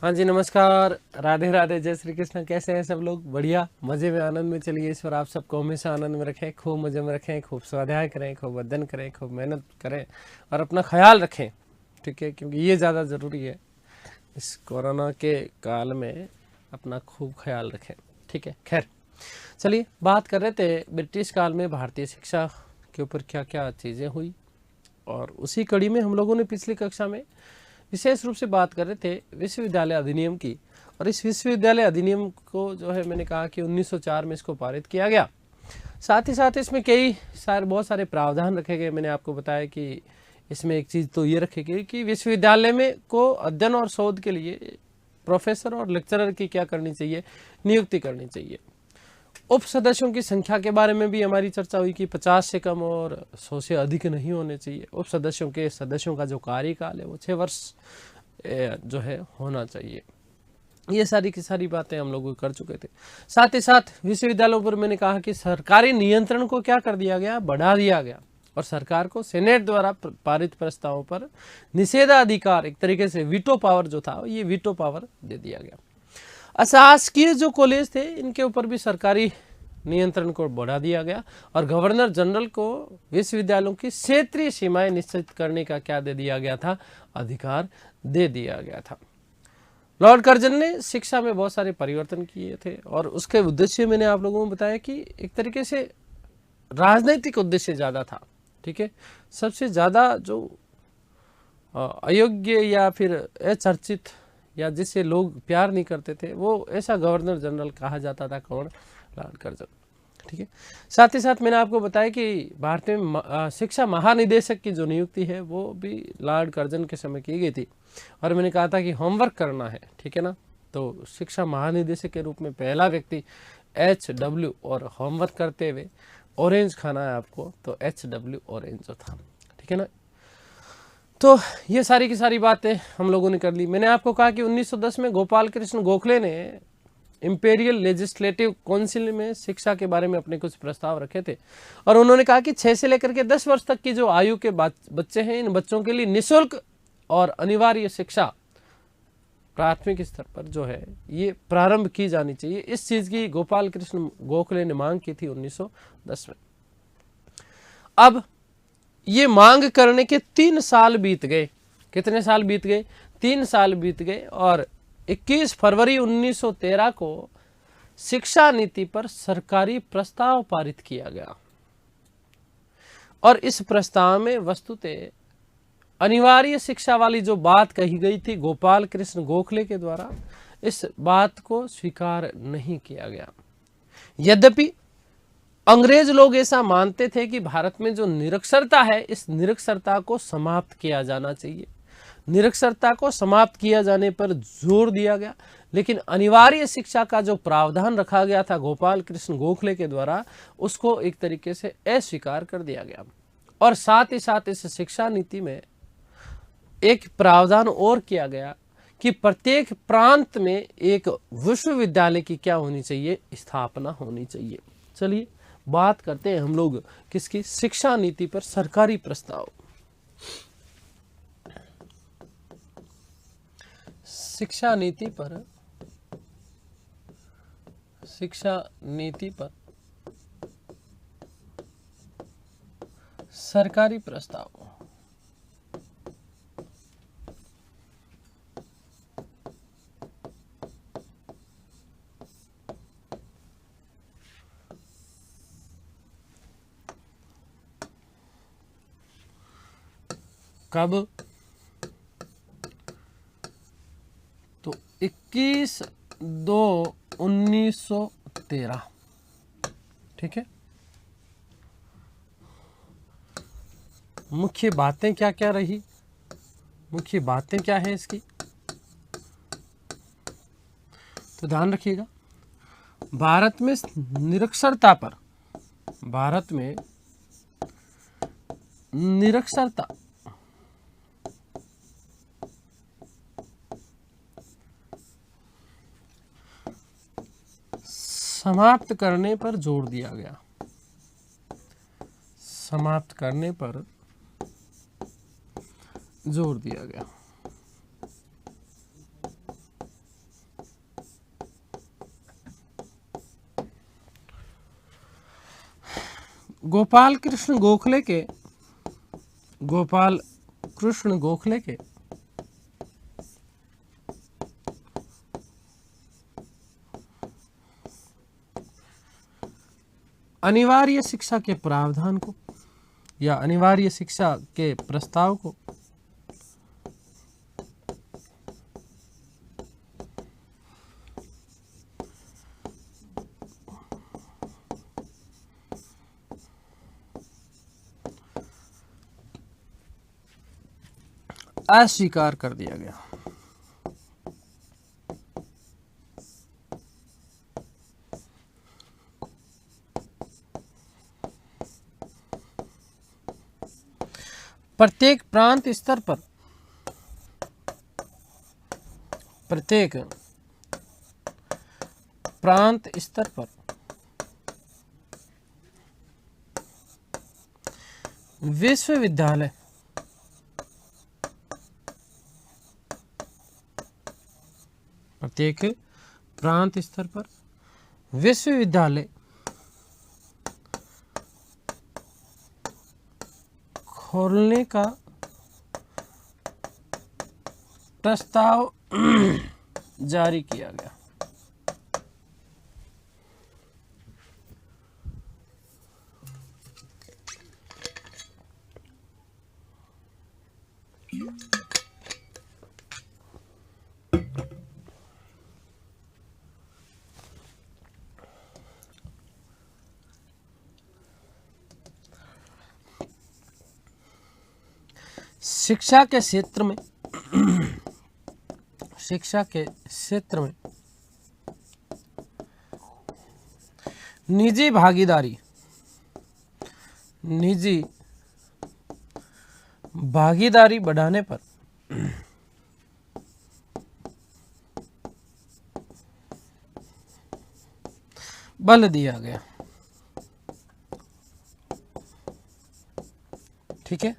हाँ जी, नमस्कार, राधे राधे, जय श्री कृष्ण। कैसे हैं सब लोग? बढ़िया, मज़े में, आनंद में। चलिए, ईश्वर आप सबको हमेशा आनंद में रखें, खूब मज़े में रखें, खूब स्वाध्याय करें, खूब अध्ययन करें, खूब मेहनत करें और अपना ख्याल रखें। ठीक है, क्योंकि ये ज़्यादा ज़रूरी है इस कोरोना के काल में, अपना खूब ख्याल रखें। ठीक है, खैर चलिए, बात कर रहे थे ब्रिटिश काल में भारतीय शिक्षा के ऊपर क्या क्या चीज़ें हुई, और उसी कड़ी में हम लोगों ने पिछली कक्षा में विशेष रूप से बात कर रहे थे विश्वविद्यालय अधिनियम की। और इस विश्वविद्यालय अधिनियम को जो है, मैंने कहा कि 1904 में इसको पारित किया गया। साथ ही साथ इसमें बहुत सारे प्रावधान रखे गए। मैंने आपको बताया कि इसमें एक चीज़ तो ये रखी गई कि विश्वविद्यालय में को अध्ययन और शोध के लिए प्रोफेसर और लेक्चरर की क्या करनी चाहिए, नियुक्ति करनी चाहिए। उप सदस्यों की संख्या के बारे में भी हमारी चर्चा हुई कि 50 से कम और 100 से अधिक नहीं होने चाहिए। उप सदस्यों का जो कार्यकाल है वो 6 वर्ष जो है होना चाहिए। ये सारी की सारी बातें हम लोग कर चुके थे। साथ ही साथ विश्वविद्यालयों पर मैंने कहा कि सरकारी नियंत्रण को क्या कर दिया गया, बढ़ा दिया गया, और सरकार को सेनेट द्वारा पारित प्रस्तावों पर निषेधाधिकार, एक तरीके से वीटो पावर जो था, ये वीटो पावर दे दिया गया। अशासकीय जो कॉलेज थे, इनके ऊपर भी सरकारी नियंत्रण को बढ़ा दिया गया, और गवर्नर जनरल को विश्वविद्यालयों की क्षेत्रीय सीमाएं निश्चित करने का क्या दे दिया गया था, अधिकार दे दिया गया था। लॉर्ड कर्जन ने शिक्षा में बहुत सारे परिवर्तन किए थे, और उसके उद्देश्य मैंने आप लोगों को बताया कि एक तरीके से राजनैतिक उद्देश्य ज़्यादा था। ठीक है, सबसे ज़्यादा जो अयोग्य या फिर अचर्चित या जिससे लोग प्यार नहीं करते थे, वो ऐसा गवर्नर जनरल कहा जाता था। कौन? Lord Curzon. ठीक है, साथ ही साथ मैंने आपको बताया कि भारत में शिक्षा महानिदेशक की जो नियुक्ति है वो भी लॉर्ड कर्जन के समय की गई थी। और मैंने कहा था कि होमवर्क करना है, ठीक है ना, तो शिक्षा महानिदेशक के रूप में पहला व्यक्ति HW, और होमवर्क करते हुए ऑरेंज खाना है आपको, तो HW ऑरेंज जो था। ठीक है ना, तो ये सारी की सारी बातें हम लोगों ने कर ली। मैंने आपको कहा कि 1910 में गोपाल कृष्ण गोखले ने इंपेरियल लेजिस्लेटिव काउंसिल में शिक्षा के बारे में अपने कुछ प्रस्ताव रखे थे, और उन्होंने कहा कि 6 से लेकर के 10 वर्ष तक की जो आयु के बच्चे हैं, इन बच्चों के लिए निःशुल्क और अनिवार्य शिक्षा प्राथमिक स्तर पर जो है ये प्रारंभ की जानी चाहिए। इस चीज की गोपाल कृष्ण गोखले ने मांग की थी 1910 में। अब ये मांग करने के 3 साल बीत गए। कितने साल बीत गए? 3 साल बीत गए, और 21 फरवरी 1913 को शिक्षा नीति पर सरकारी प्रस्ताव पारित किया गया, और इस प्रस्ताव में वस्तुतः अनिवार्य शिक्षा वाली जो बात कही गई थी गोपाल कृष्ण गोखले के द्वारा, इस बात को स्वीकार नहीं किया गया। यद्यपि अंग्रेज लोग ऐसा मानते थे कि भारत में जो निरक्षरता है, इस निरक्षरता को समाप्त किया जाना चाहिए। निरक्षरता को समाप्त किया जाने पर जोर दिया गया, लेकिन अनिवार्य शिक्षा का जो प्रावधान रखा गया था गोपाल कृष्ण गोखले के द्वारा, उसको एक तरीके से अस्वीकार कर दिया गया। और साथ ही साथ इस शिक्षा नीति में एक प्रावधान और किया गया कि प्रत्येक प्रांत में एक विश्वविद्यालय की क्या होनी चाहिए, स्थापना होनी चाहिए। चलिए बात करते हैं हम लोग किसकी? शिक्षा नीति पर सरकारी प्रस्ताव। शिक्षा नीति पर सरकारी प्रस्ताव। कब? तो 21/2/1913। ठीक है, मुख्य बातें क्या क्या रही, मुख्य बातें क्या है इसकी, तो ध्यान रखिएगा। भारत में निरक्षरता समाप्त करने पर जोर दिया गया। समाप्त करने पर जोर दिया गया। गोपाल कृष्ण गोखले के अनिवार्य शिक्षा के प्रावधान को या अनिवार्य शिक्षा के प्रस्ताव को अस्वीकार कर दिया गया। प्रत्येक प्रांत स्तर पर विश्वविद्यालय खोलने का प्रस्ताव जारी किया गया। शिक्षा के क्षेत्र में निजी भागीदारी बढ़ाने पर बल दिया गया। ठीक है,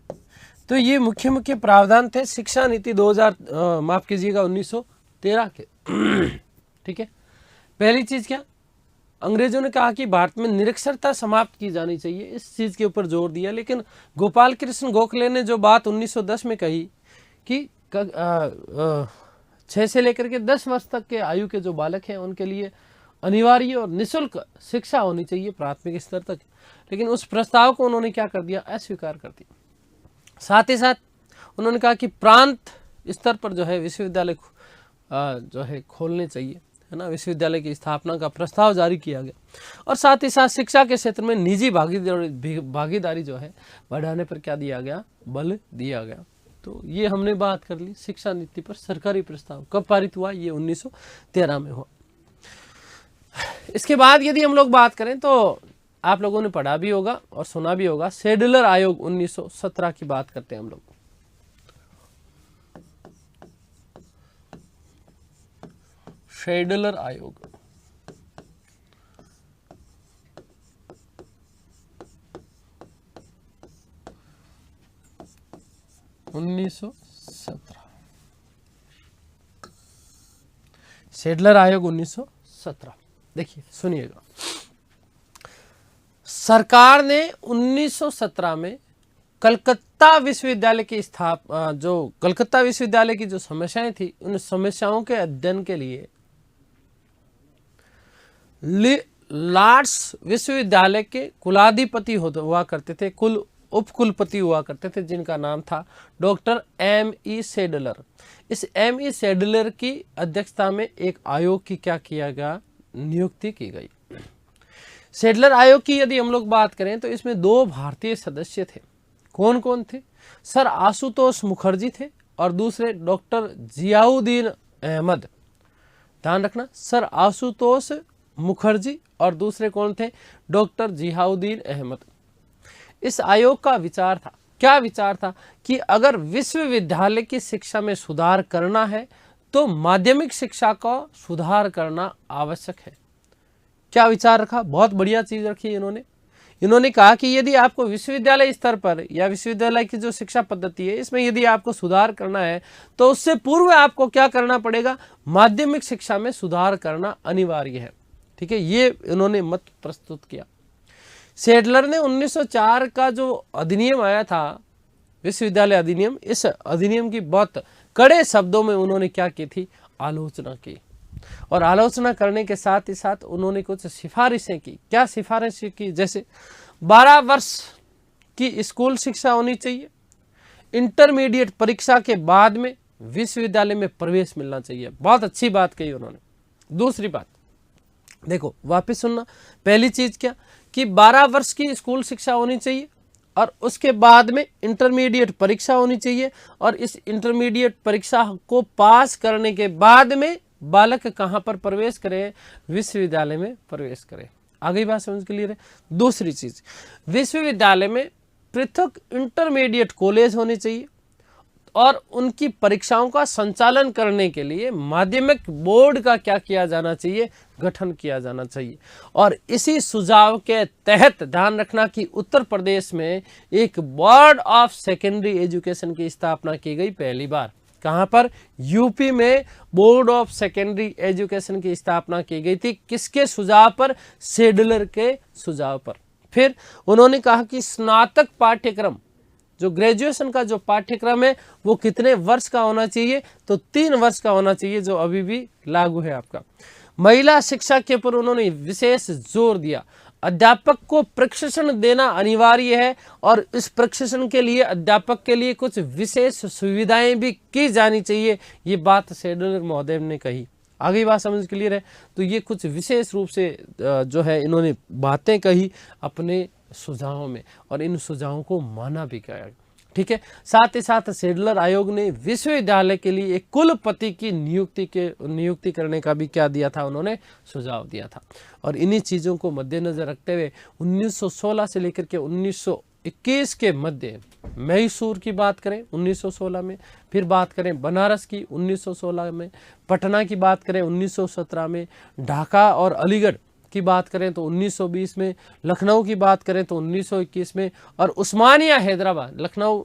तो ये मुख्य प्रावधान थे शिक्षा नीति 1913 के। ठीक है, पहली चीज क्या, अंग्रेजों ने कहा कि भारत में निरक्षरता समाप्त की जानी चाहिए, इस चीज के ऊपर जोर दिया। लेकिन गोपाल कृष्ण गोखले ने जो बात 1910 में कही कि 6 से लेकर के 10 वर्ष तक के आयु के जो बालक हैं उनके लिए अनिवार्य और निःशुल्क शिक्षा होनी चाहिए प्राथमिक स्तर तक, लेकिन उस प्रस्ताव को उन्होंने क्या कर दिया, अस्वीकार कर दिया। साथ ही साथ उन्होंने कहा कि प्रांत स्तर पर जो है विश्वविद्यालय जो है खोलने चाहिए, है ना, विश्वविद्यालय की स्थापना का प्रस्ताव जारी किया गया। और साथ ही साथ शिक्षा के क्षेत्र में निजी भागीदारी जो है बढ़ाने पर क्या दिया गया, बल दिया गया। तो ये हमने बात कर ली शिक्षा नीति पर सरकारी प्रस्ताव कब पारित हुआ, ये 1913 में हुआ। इसके बाद यदि हम लोग बात करें तो आप लोगों ने पढ़ा भी होगा और सुना भी होगा, शेड्यूलर आयोग 1917 की बात करते हैं हम लोग। शेड्यूलर आयोग 1917, शेड्यूलर आयोग 1917। देखिए सुनिएगा, सरकार ने 1917 में कलकत्ता विश्वविद्यालय की कलकत्ता विश्वविद्यालय की जो समस्याएं थी, उन समस्याओं के अध्ययन के लिए लॉर्ड्स विश्वविद्यालय के कुलाधिपति हुआ करते थे, उपकुलपति हुआ करते थे, जिनका नाम था डॉक्टर M.E. शेड्यूलर। इस M.E. शेड्यूलर की अध्यक्षता में एक आयोग की क्या किया गया, नियुक्ति की गई। शेड्यूलर आयोग की यदि हम लोग बात करें तो इसमें 2 भारतीय सदस्य थे। कौन कौन थे, सर आशुतोष मुखर्जी थे और दूसरे डॉक्टर जियाउद्दीन अहमद। ध्यान रखना, सर आशुतोष मुखर्जी और दूसरे कौन थे, डॉक्टर जियाउद्दीन अहमद। इस आयोग का विचार था, क्या विचार था कि अगर विश्वविद्यालय की शिक्षा में सुधार करना है तो माध्यमिक शिक्षा का सुधार करना आवश्यक है। क्या विचार रखा, बहुत बढ़िया चीज रखी इन्होंने कहा कि यदि आपको विश्वविद्यालय स्तर पर या विश्वविद्यालय की जो शिक्षा पद्धति है इसमें यदि आपको सुधार करना है तो उससे पूर्व आपको क्या करना पड़ेगा, माध्यमिक शिक्षा में सुधार करना अनिवार्य है। ठीक है, ये इन्होंने मत प्रस्तुत किया। सेडलर ने 1904 का जो अधिनियम आया था, विश्वविद्यालय अधिनियम, इस अधिनियम की बहुत कड़े शब्दों में उन्होंने क्या की थी, आलोचना की। और आलोचना करने के साथ ही साथ उन्होंने कुछ सिफारिशें की। क्या सिफारिशें की? जैसे 12 वर्ष की स्कूल शिक्षा होनी चाहिए, इंटरमीडिएट परीक्षा के बाद में विश्वविद्यालय में प्रवेश मिलना चाहिए। बहुत अच्छी बात कही उन्होंने। दूसरी बात देखो, वापस सुनना। पहली चीज क्या कि 12 वर्ष की स्कूल शिक्षा होनी चाहिए और उसके बाद में इंटरमीडिएट परीक्षा होनी चाहिए, और इस इंटरमीडिएट परीक्षा को पास करने के बाद में बालक कहाँ पर प्रवेश करे, विश्वविद्यालय में प्रवेश करे। आगे बात समझ क्लियर है। दूसरी चीज, विश्वविद्यालय में पृथक इंटरमीडिएट कॉलेज होने चाहिए और उनकी परीक्षाओं का संचालन करने के लिए माध्यमिक बोर्ड का क्या किया जाना चाहिए, गठन किया जाना चाहिए। और इसी सुझाव के तहत ध्यान रखना कि उत्तर प्रदेश में एक बोर्ड ऑफ सेकेंडरी एजुकेशन की स्थापना की गई पहली बार। कहां पर? यूपी में बोर्ड ऑफ सेकेंडरी एजुकेशन की स्थापना की गई थी। किसके सुझाव पर? सेडलर के सुझाव पर। फिर उन्होंने कहा कि स्नातक पाठ्यक्रम, जो ग्रेजुएशन का जो पाठ्यक्रम है वो कितने वर्ष का होना चाहिए? तो 3 वर्ष का होना चाहिए, जो अभी भी लागू है आपका। महिला शिक्षा के ऊपर उन्होंने विशेष जोर दिया। अध्यापक को प्रशिक्षण देना अनिवार्य है और इस प्रशिक्षण के लिए अध्यापक के लिए कुछ विशेष सुविधाएं भी की जानी चाहिए। ये बात सेडलर महोदय ने कही। आगे बात समझ क्लियर है। तो ये कुछ विशेष रूप से जो है इन्होंने बातें कही अपने सुझावों में, और इन सुझावों को माना भी गया। ठीक है। साथ ही साथ सेडलर आयोग ने विश्वविद्यालय के लिए एक कुलपति की नियुक्ति करने का भी क्या दिया था, उन्होंने सुझाव दिया था। और इन्हीं चीज़ों को मद्देनजर रखते हुए 1916 से लेकर के 1921 के मध्य मैसूर की बात करें 1916 में, फिर बात करें बनारस की 1916 में, पटना की बात करें 1917 में, ढाका और अलीगढ़ की बात करें तो 1920 में, लखनऊ की बात करें तो 1921 में, और उस्मानिया हैदराबाद, लखनऊ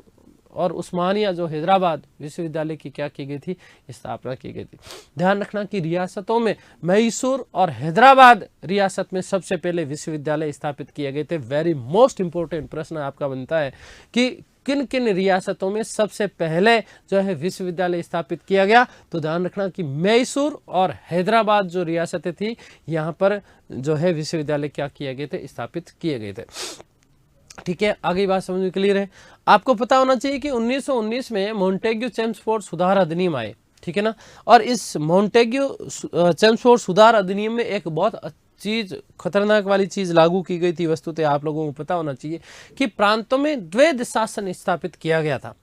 और उस्मानिया जो हैदराबाद विश्वविद्यालय की क्या की गई थी, स्थापना की गई थी। ध्यान रखना कि रियासतों में मैसूर और हैदराबाद रियासत में सबसे पहले विश्वविद्यालय स्थापित किए गए थे। वेरी मोस्ट इंपॉर्टेंट प्रश्न आपका बनता है कि किन किन रियासतों में सबसे पहले जो है विश्वविद्यालय स्थापित किया गया। तो ध्यान रखना कि मैसूर और हैदराबाद जो रियासतें थी, यहाँ पर जो है विश्वविद्यालय क्या किए गए थे, स्थापित किए गए थे। ठीक है। आगे बात समझ में क्लियर है। आपको पता होना चाहिए कि 1919 में मॉन्टेग्यू चेम्सफोर्ड सुधार अधिनियम आए। ठीक है ना। और इस मॉन्टेग्यू चेम्सफोर्ड सुधार अधिनियम में एक बहुत चीज खतरनाक वाली चीज लागू की गई थी। वस्तुतः आप लोगों को पता होना चाहिए कि प्रांतों में द्वैध शासन स्थापित किया गया था।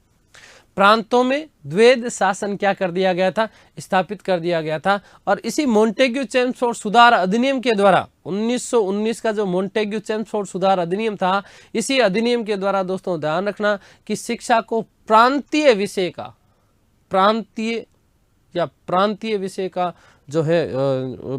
प्रांतों में द्वैध शासन क्या कर दिया गया था, स्थापित कर दिया गया था। और इसी मॉन्टेग्यू चेम्सफोर्ड सुधार अधिनियम के द्वारा 1919 का जो मॉन्टेग्यू चेम्सफोर्ड सुधार अधिनियम था, इसी अधिनियम के द्वारा दोस्तों ध्यान रखना कि शिक्षा को प्रांतीय विषय का जो है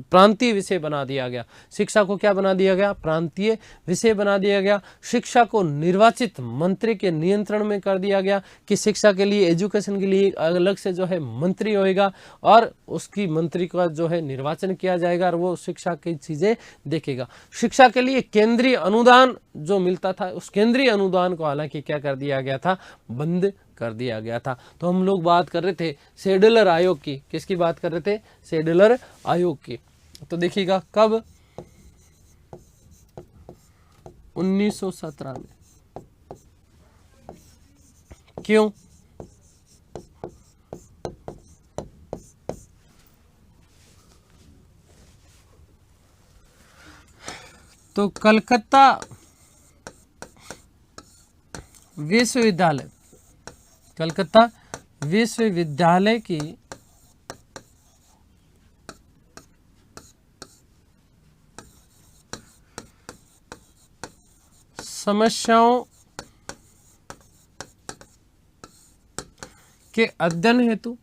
प्रांतीय विषय बना दिया गया। शिक्षा को क्या बना दिया गया, प्रांतीय विषय बना दिया गया। शिक्षा को निर्वाचित मंत्री के नियंत्रण में कर दिया गया कि शिक्षा के लिए, एजुकेशन के लिए अलग से जो है मंत्री होएगा और उसकी मंत्री का जो है निर्वाचन किया जाएगा और वो शिक्षा की चीजें देखेगा। शिक्षा के लिए केंद्रीय अनुदान जो मिलता था, उस केंद्रीय अनुदान को हालांकि क्या कर दिया गया था, बंद कर दिया गया था। तो हम लोग बात कर रहे थे सेडलर आयोग की। किसकी बात कर रहे थे, सेडलर आयोग की। तो देखिएगा कब, 1917 में। क्यों? तो कलकत्ता विश्वविद्यालय की समस्याओं के अध्ययन हेतु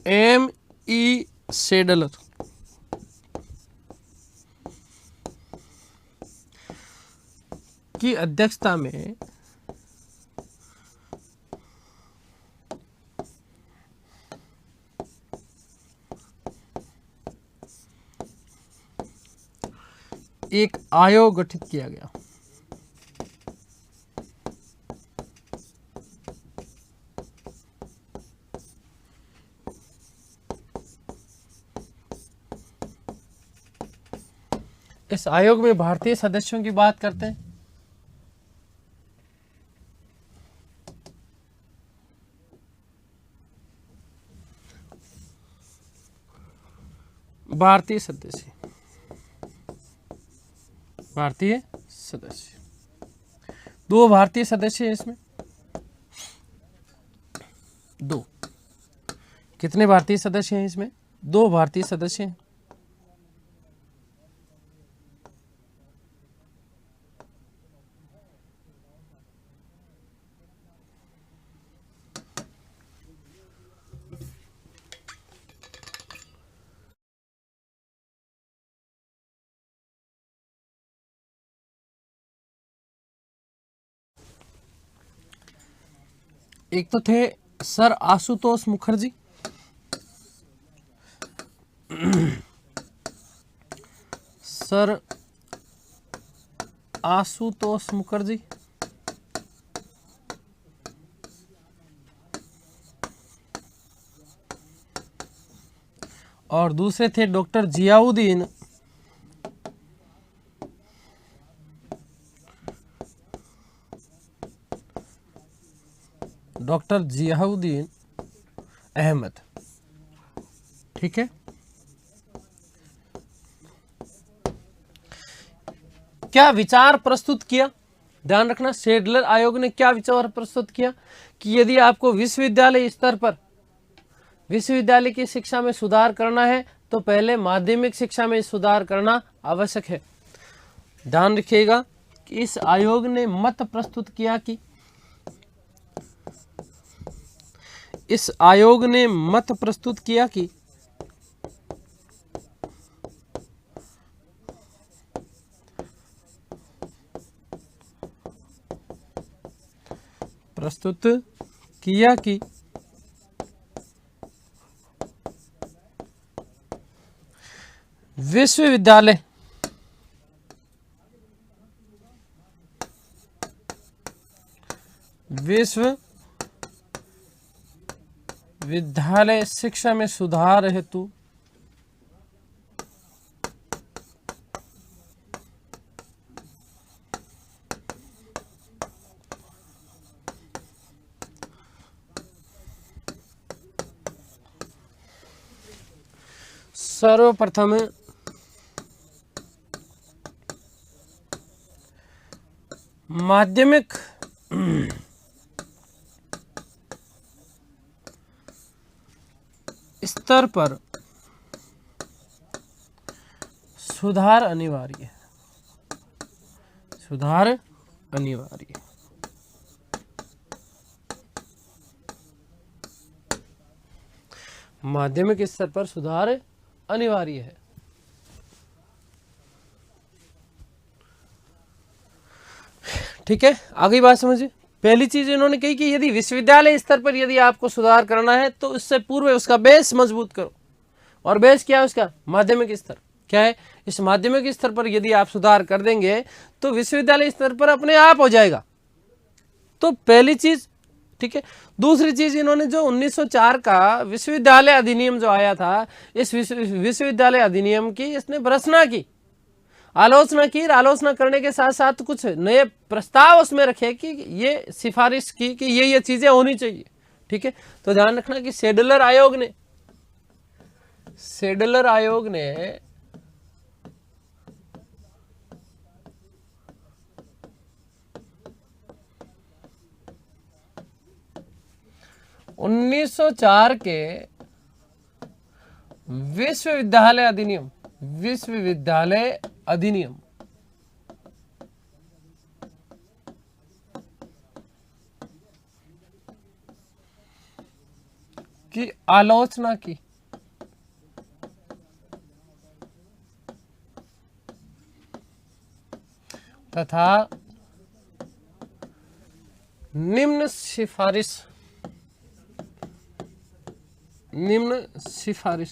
M.E. सेडलर की अध्यक्षता में एक आयोग गठित किया गया। इस आयोग में भारतीय सदस्यों की बात करते हैं। भारतीय सदस्य, भारतीय सदस्य, 2 भारतीय सदस्य हैं इसमें, 2। कितने भारतीय सदस्य हैं इसमें? 2 भारतीय सदस्य हैं। एक तो थे सर आशुतोष मुखर्जी, सर आशुतोष मुखर्जी, और दूसरे थे डॉक्टर जियाउद्दीन अहमद। ठीक है, क्या विचार प्रस्तुत किया? ध्यान रखना, शेडलर आयोग ने क्या विचार प्रस्तुत किया कि यदि आपको विश्वविद्यालय स्तर पर विश्वविद्यालय की शिक्षा में सुधार करना है तो पहले माध्यमिक शिक्षा में सुधार करना आवश्यक है। ध्यान रखिएगा कि इस आयोग ने मत प्रस्तुत किया कि विश्वविद्यालय शिक्षा में सुधार हेतु सर्वप्रथम माध्यमिक स्तर पर सुधार अनिवार्य है। माध्यमिक स्तर पर सुधार अनिवार्य है। ठीक है, आगे बात समझिए। पहली चीज इन्होंने कही कि यदि विश्वविद्यालय स्तर पर यदि आपको सुधार करना है तो इससे पूर्व उसका बेस मजबूत करो। और बेस क्या है उसका? माध्यमिक स्तर। क्या है? इस माध्यमिक स्तर पर यदि आप सुधार कर देंगे तो विश्वविद्यालय स्तर पर अपने आप हो जाएगा। तो पहली चीज, ठीक है। दूसरी चीज, इन्होंने जो 1904 का विश्वविद्यालय अधिनियम जो आया था, इस विश्वविद्यालय अधिनियम की इसने भर्त्सना की, आलोचना की। आलोचना करने के साथ साथ कुछ नए प्रस्ताव उसमें रखे कि ये सिफारिश की कि ये चीजें होनी चाहिए। ठीक है, तो ध्यान रखना कि शेडलर आयोग ने 1904 के विश्वविद्यालय अधिनियम की आलोचना की तथा निम्न सिफारिश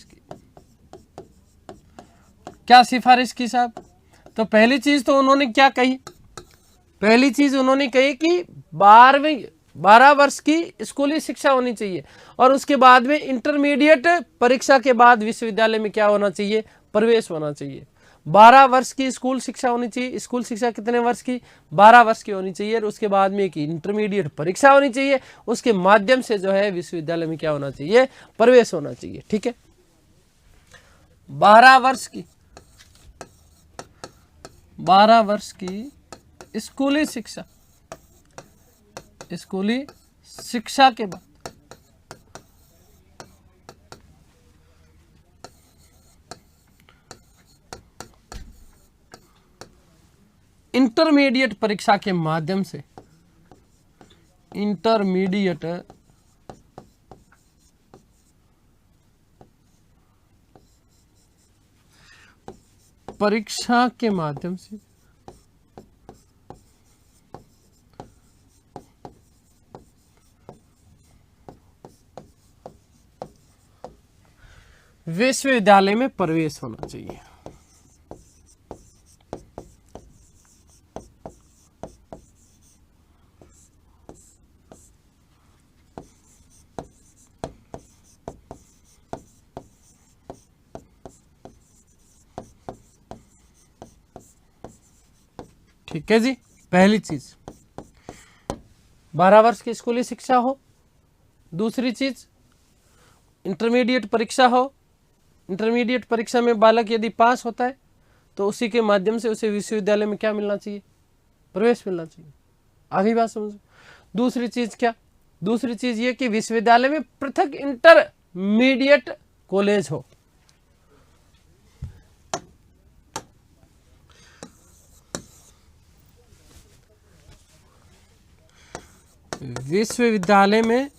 की। क्या सिफारिश की साहब? तो पहली चीज तो उन्होंने क्या कही? पहली चीज उन्होंने कही कि 12 वर्ष की स्कूली शिक्षा होनी चाहिए और उसके बाद में इंटरमीडिएट परीक्षा के बाद विश्वविद्यालय में क्या होना चाहिए? प्रवेश होना चाहिए। 12 वर्ष की स्कूल शिक्षा होनी चाहिए। स्कूल शिक्षा कितने वर्ष की? 12 वर्ष की होनी चाहिए और उसके बाद में एक इंटरमीडिएट परीक्षा होनी चाहिए। उसके माध्यम से जो है विश्वविद्यालय में क्या होना चाहिए? प्रवेश होना चाहिए। ठीक है, 12 वर्ष की स्कूली शिक्षा के बाद इंटरमीडिएट परीक्षा के माध्यम से विश्वविद्यालय में प्रवेश होना चाहिए। ठीक है जी, पहली चीज 12 वर्ष की स्कूली शिक्षा हो। दूसरी चीज इंटरमीडिएट परीक्षा हो। इंटरमीडिएट परीक्षा में बालक यदि पास होता है तो उसी के माध्यम से उसे विश्वविद्यालय में क्या मिलना चाहिए? प्रवेश मिलना चाहिए। आगे बात समझो। दूसरी चीज क्या? दूसरी चीज ये कि विश्वविद्यालय में पृथक इंटरमीडिएट कॉलेज हो। विश्वविद्यालय में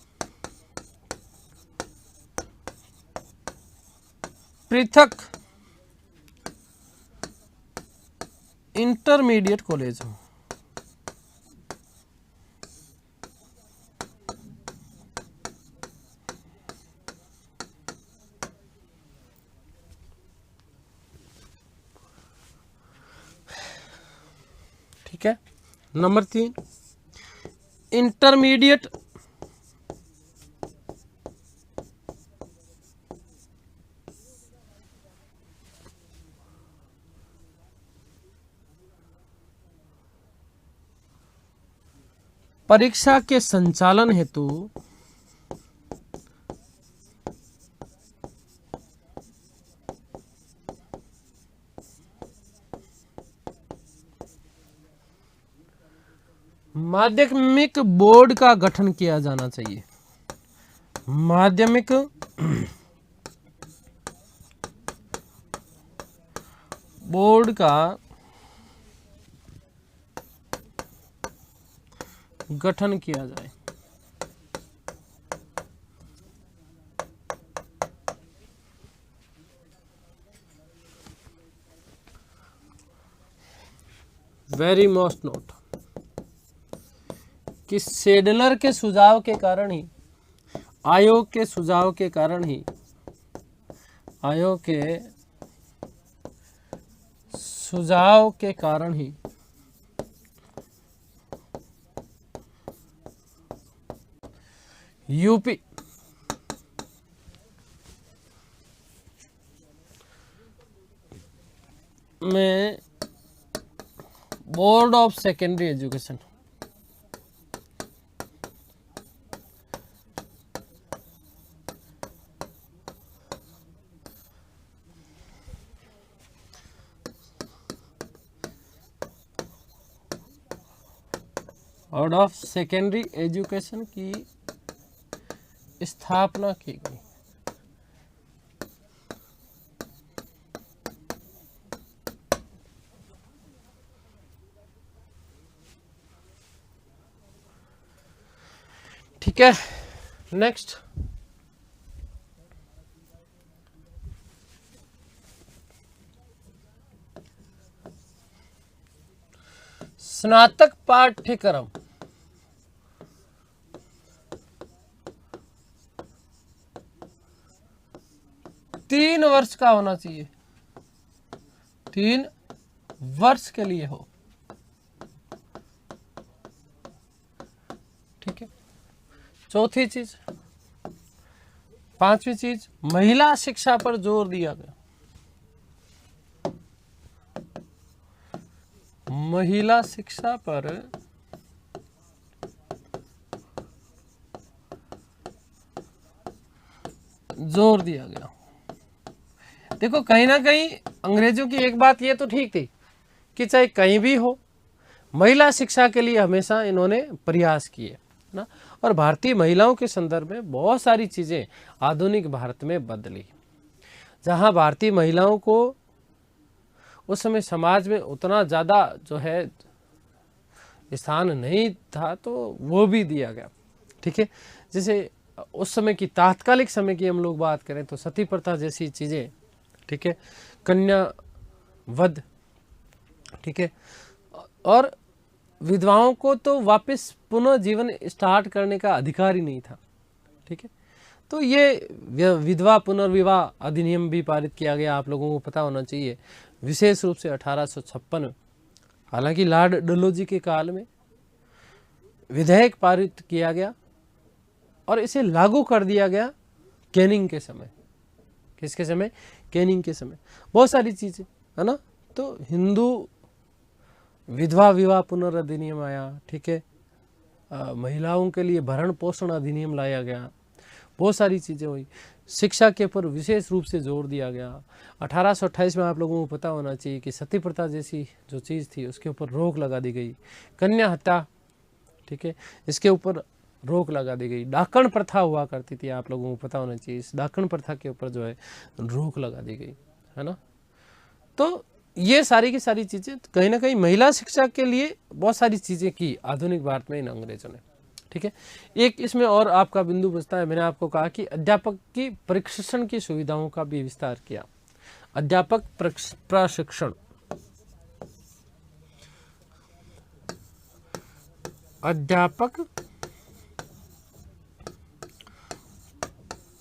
पृथक इंटरमीडिएट कॉलेज हो। ठीक है, नंबर 3 इंटरमीडिएट परीक्षा के संचालन हेतु माध्यमिक बोर्ड का गठन किया जाना चाहिए। माध्यमिक बोर्ड का गठन किया जाए। वेरी मोस्ट नोट कि सेडलर के सुझाव के कारण ही आयोग के सुझाव के कारण ही यूपी में board of secondary education board of secondary education की स्थापना की गई। ठीक है, नेक्स्ट स्नातक पाठ्यक्रम 3 वर्ष का होना चाहिए, 3 वर्ष के लिए हो। ठीक है। चौथी चीज, 5वीं चीज, महिला शिक्षा पर जोर दिया गया। महिला शिक्षा पर जोर दिया गया। देखो कहीं ना कहीं अंग्रेजों की एक बात ये तो ठीक थी कि चाहे कहीं भी हो, महिला शिक्षा के लिए हमेशा इन्होंने प्रयास किए ना। और भारतीय महिलाओं के संदर्भ में बहुत सारी चीजें आधुनिक भारत में बदली। जहां भारतीय महिलाओं को उस समय समाज में उतना ज़्यादा जो है स्थान नहीं था, तो वो भी दिया गया। ठीक है। जैसे उस समय की, तात्कालिक समय की हम लोग बात करें तो सती प्रथा जैसी चीज़ें, ठीक है, कन्या वध, ठीक है, और विधवाओं को तो वापस पुनः जीवन स्टार्ट करने का अधिकार ही नहीं था। ठीक है। तो ये विधवा पुनर्विवाह अधिनियम भी पारित किया गया, आप लोगों को पता होना चाहिए, विशेष रूप से 1856 में। हालांकि लॉर्ड डलहौजी के काल में विधेयक पारित किया गया और इसे लागू कर दिया गया कैनिंग के समय। किसके समय? कैनिंग के समय। बहुत सारी चीजें है ना। तो हिंदू विधवा विवाह पुनर्अधिनियम आया। ठीक है। महिलाओं के लिए भरण पोषण अधिनियम लाया गया। बहुत सारी चीजें हुई। शिक्षा के ऊपर विशेष रूप से जोर दिया गया। 1828 में आप लोगों को पता होना चाहिए कि सती प्रथा जैसी जो चीज़ थी उसके ऊपर रोक लगा दी गई। कन्या हत्या, ठीक है, इसके ऊपर रोक लगा दी गई। डाकण प्रथा हुआ करती थी, आप लोगों को पता होना चाहिए, इस डाकण प्रथा के ऊपर जो है रोक लगा दी गई, है ना। तो ये सारी की सारी चीज़ें कहीं ना कहीं महिला शिक्षा के लिए बहुत सारी चीज़ें की आधुनिक भारत में इन अंग्रेजों ने। ठीक है। एक इसमें और आपका बिंदु बचता है, मैंने आपको कहा कि अध्यापक की प्रशिक्षण की सुविधाओं का भी विस्तार किया। अध्यापक प्रशिक्षण, अध्यापक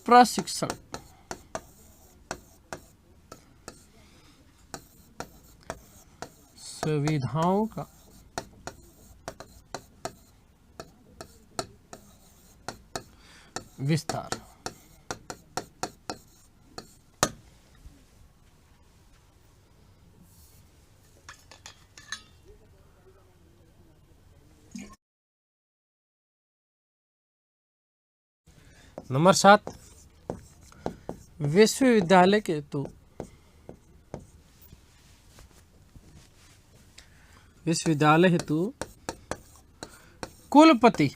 प्रशिक्षण सुविधाओं का विस्तार। नंबर 7, विश्वविद्यालय के हेतु कुलपति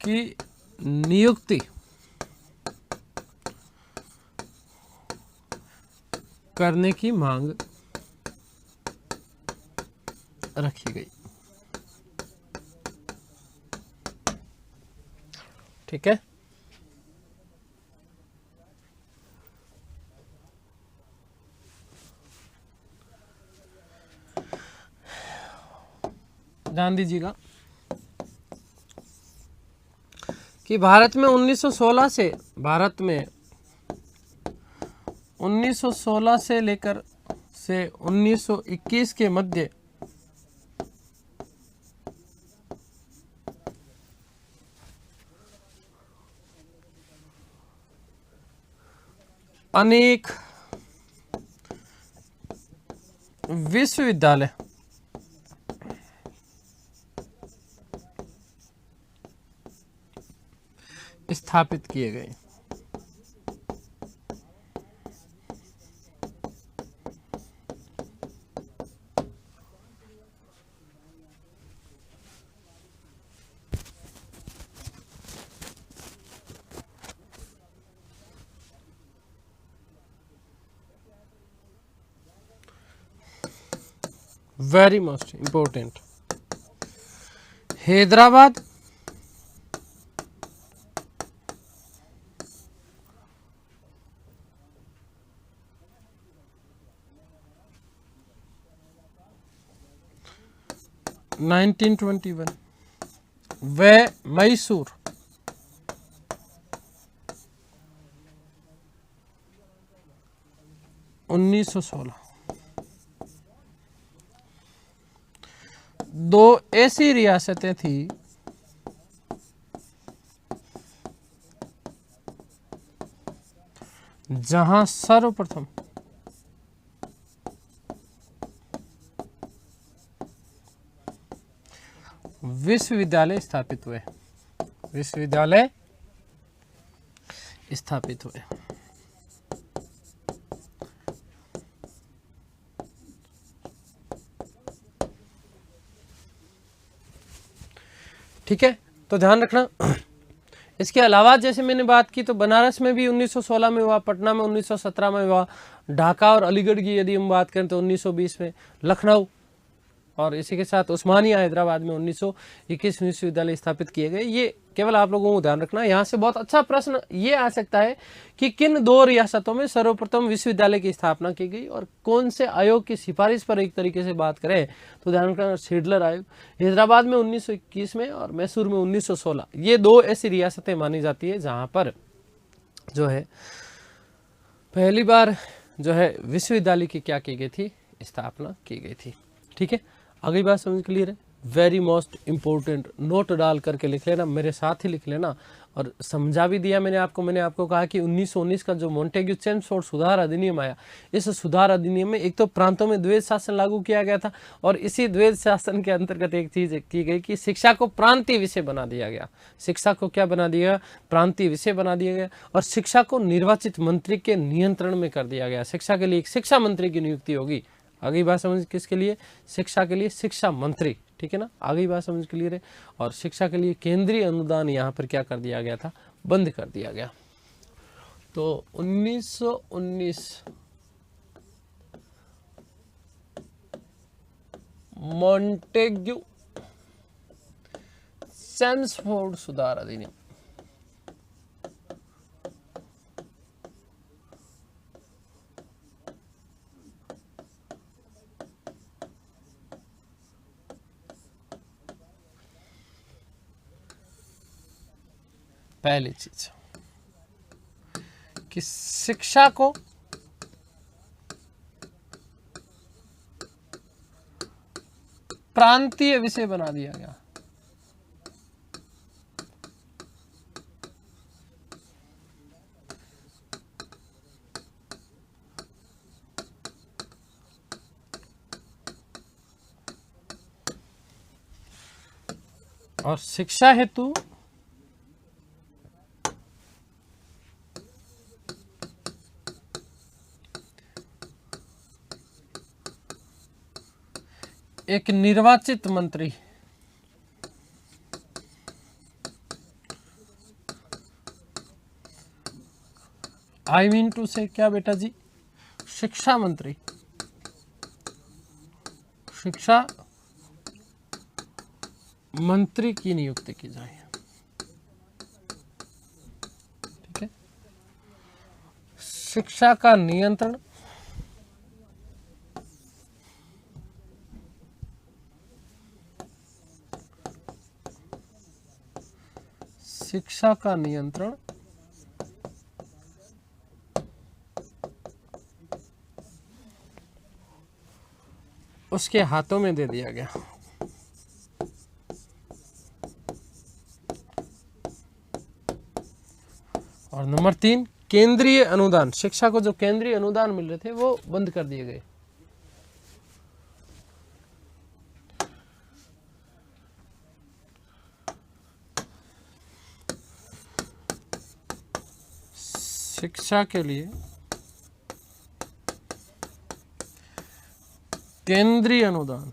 की नियुक्ति करने की मांग रखी गई। ठीक है। ध्यान दीजिएगा कि भारत में 1916 से लेकर से 1921 के मध्य अनेक विश्वविद्यालय स्थापित किए गए। वेरी मोस्ट इंपॉर्टेंट, हैदराबाद, व मैसूर 1916 दो ऐसी रियासतें थी जहां सर्वप्रथम विश्वविद्यालय स्थापित हुए। विश्वविद्यालय स्थापित हुए। ठीक है, तो ध्यान रखना। इसके अलावा जैसे मैंने बात की तो बनारस में भी 1916 में हुआ, पटना में 1917 में हुआ, ढाका और अलीगढ़ की यदि हम बात करें तो 1920 में, लखनऊ और इसी के साथ उस्मानिया हैदराबाद में 1921 विश्वविद्यालय स्थापित किए गए। ये केवल आप लोगों को ध्यान रखना। यहाँ से बहुत अच्छा प्रश्न ये आ सकता है कि किन दो रियासतों में सर्वप्रथम विश्वविद्यालय की स्थापना की गई और कौन से आयोग की सिफारिश पर एक तरीके से बात करें तो ध्यान रखना शेडलर आयोग। हैदराबाद में 1921 में और मैसूर में 1916, ये दो ऐसी रियासतें मानी जाती है जहाँ पर जो है पहली बार जो है विश्वविद्यालय की क्या की गई थी, स्थापना की गई थी। ठीक है, अगली बात समझ क्लियर है। वेरी मोस्ट इंपॉर्टेंट, नोट डाल करके लिख लेना, मेरे साथ ही लिख लेना। और समझा भी दिया मैंने आपको कहा कि 1919 का जो मोंटेग्यू चेम्सफोर्ड सुधार अधिनियम आया, इस सुधार अधिनियम में एक तो प्रांतों में द्वैध शासन लागू किया गया था और इसी द्वैध शासन के अंतर्गत एक चीज की गई कि शिक्षा को प्रांतीय विषय बना दिया गया। शिक्षा को क्या बना दिया गया, प्रांतीय विषय बना दिया गया और शिक्षा को निर्वाचित मंत्री के नियंत्रण में कर दिया गया। शिक्षा के लिए एक शिक्षा मंत्री की नियुक्ति होगी। आगे बात समझ किसके लिए, शिक्षा के लिए शिक्षा मंत्री। ठीक है ना, आगे बात समझ क्लियर है। और शिक्षा के लिए केंद्रीय अनुदान यहाँ पर क्या कर दिया गया था, बंद कर दिया गया। तो 1919 मॉन्टेग्यू चेम्सफोर्ड सुधार अधिनियम, पहली चीज कि शिक्षा को प्रांतीय विषय बना दिया गया। और शिक्षा हेतु एक निर्वाचित मंत्री आई मीन टू से क्या बेटा जी, शिक्षा मंत्री, शिक्षा मंत्री की नियुक्ति की जाए। ठीक है, शिक्षा का नियंत्रण शिक्षा का नियंत्रण उसके हाथों में दे दिया गया। और नंबर 3, केंद्रीय अनुदान, शिक्षा को जो केंद्रीय अनुदान मिल रहे थे वो बंद कर दिए गए। शिक्षा के लिए केंद्रीय अनुदान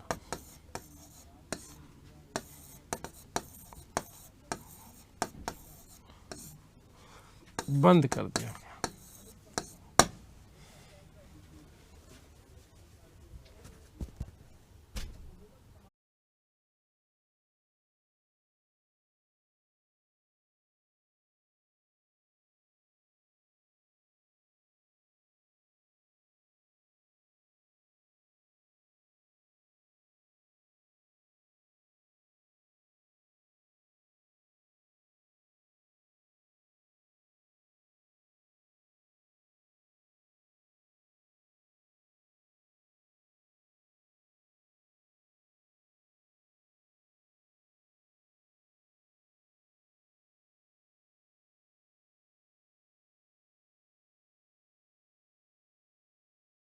बंद कर दिया।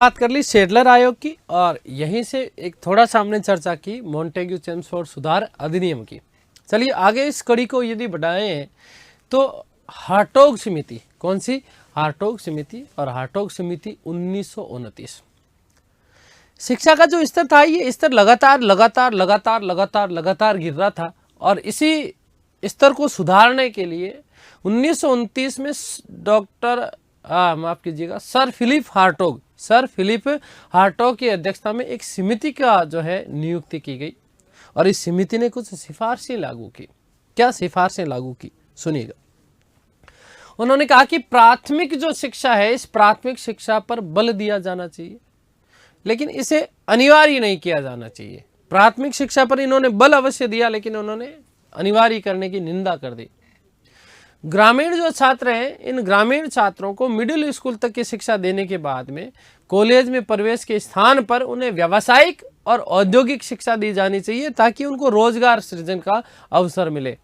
बात कर ली शेडलर आयोग की, और यहीं से एक थोड़ा सा हमने चर्चा की मॉन्टेग्यू चेम्सफोर्ड सुधार अधिनियम की। चलिए आगे इस कड़ी को यदि बढ़ाएं तो हार्टोग समिति, कौन सी? हार्टोग समिति। और हार्टोग समिति 1929। शिक्षा का जो स्तर था, ये स्तर लगातार लगातार लगातार लगातार लगातार गिर रहा था, और इसी स्तर को सुधारने के लिए 1929 में डॉक्टर माफ कीजिएगा सर फिलिप हार्टोग की अध्यक्षता में एक समिति का जो है नियुक्ति की गई, और इस समिति ने कुछ सिफारिशें लागू की। क्या सिफारिशें लागू की? सुनिएगा। उन्होंने कहा कि प्राथमिक जो शिक्षा है, इस प्राथमिक शिक्षा पर बल दिया जाना चाहिए, लेकिन इसे अनिवार्य नहीं किया जाना चाहिए। प्राथमिक शिक्षा पर इन्होंने बल अवश्य दिया, लेकिन उन्होंने अनिवार्य करने की निंदा कर दी। ग्रामीण जो छात्र हैं, इन ग्रामीण छात्रों को मिडिल स्कूल तक की शिक्षा देने के बाद में कॉलेज में प्रवेश के स्थान पर उन्हें व्यावसायिक और औद्योगिक शिक्षा दी जानी चाहिए, ताकि उनको रोजगार सृजन का अवसर मिले।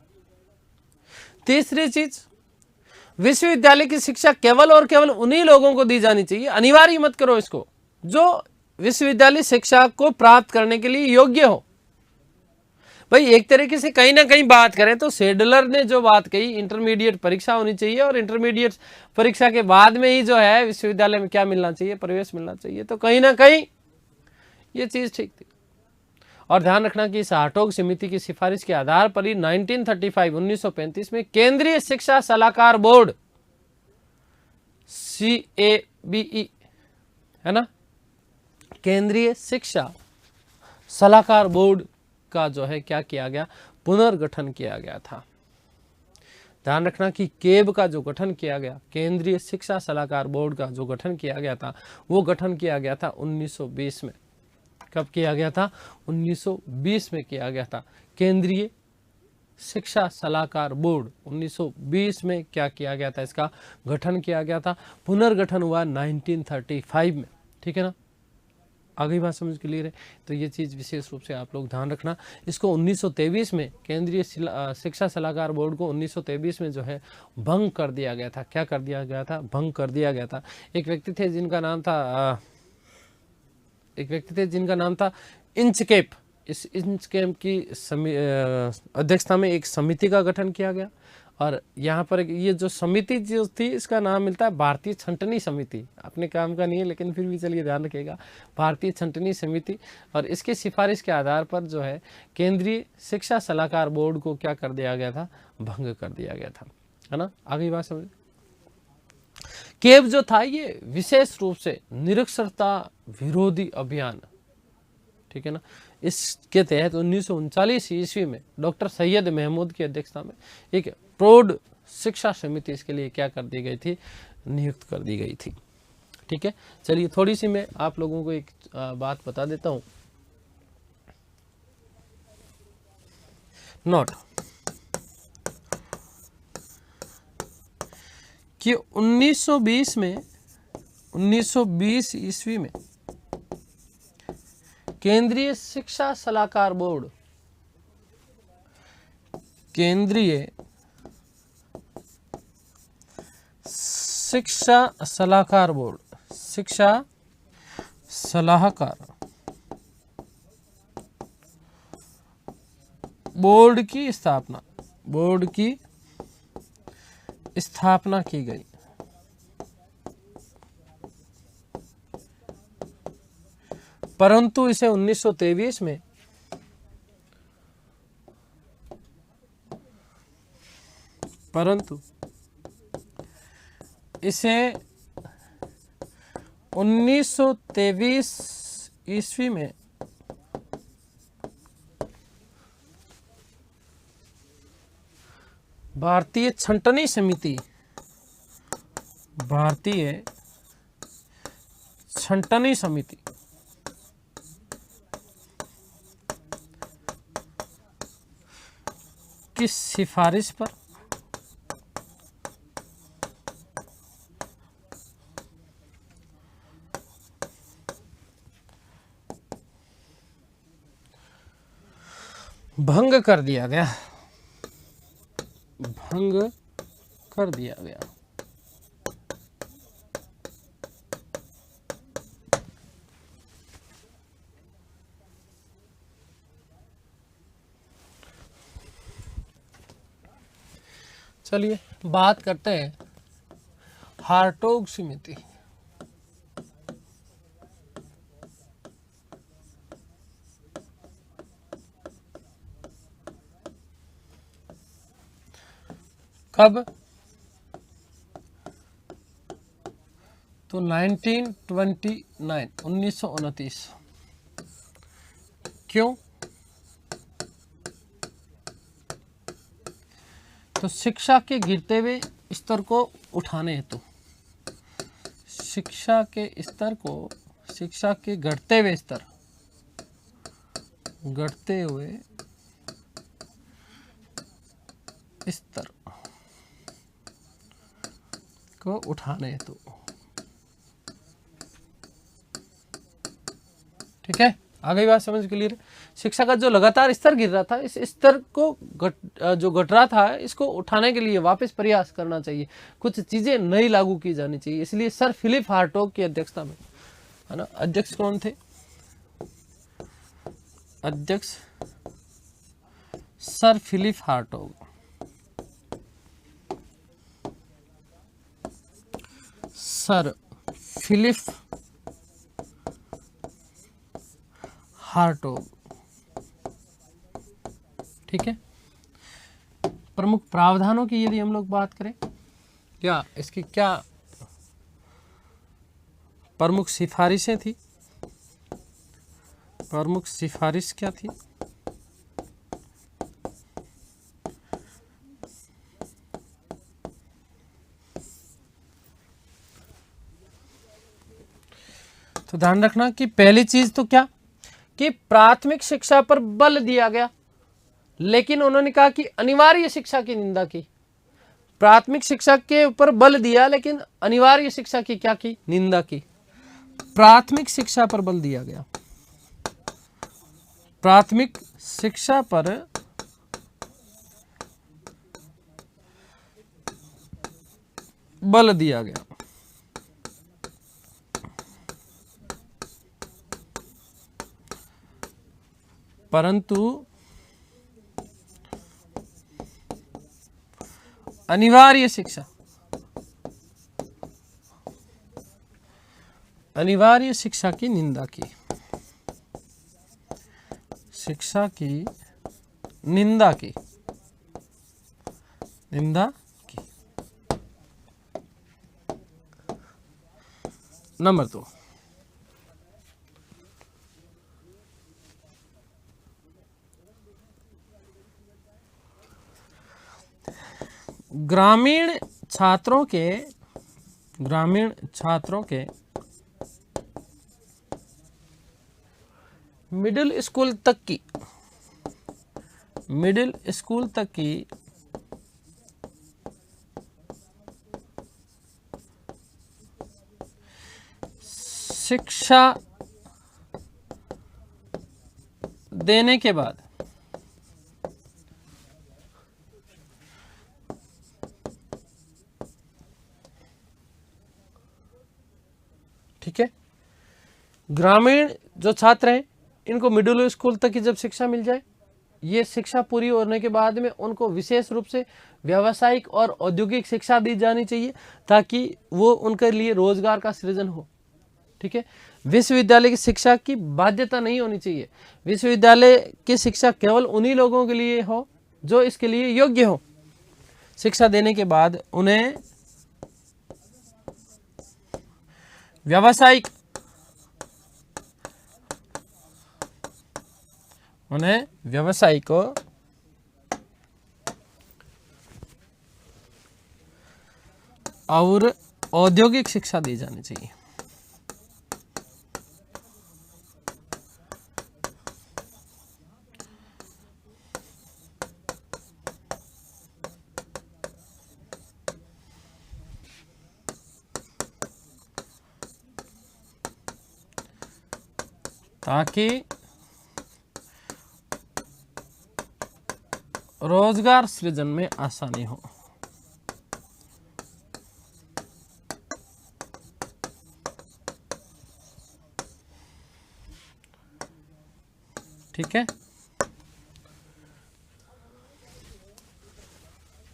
तीसरी चीज, विश्वविद्यालय की शिक्षा केवल और केवल उन्हीं लोगों को दी जानी चाहिए, अनिवार्य मत करो इसको, जो विश्वविद्यालय शिक्षा को प्राप्त करने के लिए योग्य हो। भाई एक तरीके से कहीं ना कहीं बात करें तो शेडलर ने जो बात कही, इंटरमीडिएट परीक्षा होनी चाहिए, और इंटरमीडिएट परीक्षा के बाद में ही जो है विश्वविद्यालय में क्या मिलना चाहिए? प्रवेश मिलना चाहिए। तो कहीं ना कहीं ये चीज ठीक थी। और ध्यान रखना कि इस हार्टोग समिति की सिफारिश के आधार पर ही 1935 में केंद्रीय शिक्षा सलाहकार बोर्ड CABE, है ना, केंद्रीय शिक्षा सलाहकार बोर्ड का जो है क्या किया गया? पुनर्गठन किया गया था। ध्यान रखना कि केब का जो गठन किया गया, केंद्रीय शिक्षा सलाहकार बोर्ड का जो गठन किया गया था, वो गठन किया गया था 1920 में। कब किया गया था? 1920 में किया गया था। केंद्रीय शिक्षा सलाहकार बोर्ड 1920 में क्या किया गया था? इसका गठन किया गया था। पुनर्गठन हुआ 1935 में। ठीक है ना? आगे बात समझ क्लियर है? तो ये चीज़ विशेष रूप से आप लोग ध्यान रखना। इसको 1923 में केंद्रीय शिक्षा सलाहकार बोर्ड को 1923 में जो है भंग कर दिया गया था। क्या कर दिया गया था? भंग कर दिया गया था। एक व्यक्ति थे जिनका नाम था इंचकेप। इस इंचकेप की अध्यक्षता में एक समिति का गठन किया गया, और यहाँ पर ये जो समिति जो थी, इसका नाम मिलता है भारतीय छंटनी समिति। अपने काम का नहीं है, लेकिन फिर भी चलिए ध्यान रखिएगा, भारतीय छंटनी समिति। और इसकी सिफारिश के आधार पर जो है केंद्रीय शिक्षा सलाहकार बोर्ड को क्या कर दिया गया था? भंग कर दिया गया था, है ना? आगे बात समझ। केब जो था ये विशेष रूप से निरक्षरता विरोधी अभियान, ठीक है ना, इसके तहत 1939 ईस्वी में डॉक्टर सैयद महमूद की अध्यक्षता में एक प्रौढ़ शिक्षा समिति इसके लिए क्या कर दी गई थी? नियुक्त कर दी गई थी। ठीक है, चलिए थोड़ी सी मैं आप लोगों को एक बात बता देता हूं। नोट कि 1920 ईस्वी में केंद्रीय शिक्षा सलाहकार बोर्ड, केंद्रीय शिक्षा सलाहकार बोर्ड, शिक्षा सलाहकार बोर्ड की स्थापना की गई। परंतु इसे 1923 में ईस्वी में भारतीय छंटनी समिति की सिफारिश पर भंग कर दिया गया। चलिए बात करते हैं हार्टोग समिति। कब? तो 1929। क्यों? तो शिक्षा के गिरते हुए स्तर को उठाने हेतु, शिक्षा के स्तर को, शिक्षा के घटते हुए स्तर, घटते हुए स्तर को उठाने हेतु। ठीक है, आगे बात समझ क्लियर है। शिक्षा का जो लगातार स्तर गिर रहा था, इस स्तर को जो घट रहा था, इसको उठाने के लिए वापस प्रयास करना चाहिए, कुछ चीजें नई लागू की जानी चाहिए। इसलिए सर फिलिप हार्टोग की अध्यक्षता में, है ना, अध्यक्ष कौन थे? अध्यक्ष sir Philip Hartog. Sir Philip Hartog. ठीक है, प्रमुख प्रावधानों की यदि हम लोग बात करें, क्या इसकी क्या प्रमुख सिफारिशें थी? प्रमुख सिफारिश क्या थी? तो ध्यान रखना कि पहली चीज तो क्या कि प्राथमिक शिक्षा पर बल दिया गया, लेकिन उन्होंने कहा कि अनिवार्य शिक्षा की निंदा की। प्राथमिक शिक्षा के ऊपर बल दिया लेकिन अनिवार्य शिक्षा की क्या की? निंदा की। प्राथमिक शिक्षा पर बल दिया गया, प्राथमिक शिक्षा पर बल दिया गया, परंतु अनिवार्य शिक्षा, अनिवार्य शिक्षा की निंदा की, शिक्षा की निंदा की, निंदा की। नंबर 2, ग्रामीण छात्रों के मिडिल स्कूल तक की शिक्षा देने के बाद ठीक है, ग्रामीण जो छात्र हैं इनको मिडिल स्कूल तक की जब शिक्षा मिल जाए, ये शिक्षा पूरी होने के बाद में उनको विशेष रूप से व्यावसायिक और औद्योगिक शिक्षा दी जानी चाहिए ताकि वो उनके लिए रोजगार का सृजन हो। ठीक है, विश्वविद्यालय की शिक्षा की बाध्यता नहीं होनी चाहिए। विश्वविद्यालय की शिक्षा केवल उन्हीं लोगों के लिए हो जो इसके लिए योग्य हो। शिक्षा देने के बाद उन्हें व्यावसायिक और औद्योगिक शिक्षा दी जानी चाहिए। ताकि रोजगार सृजन में आसानी हो। ठीक है,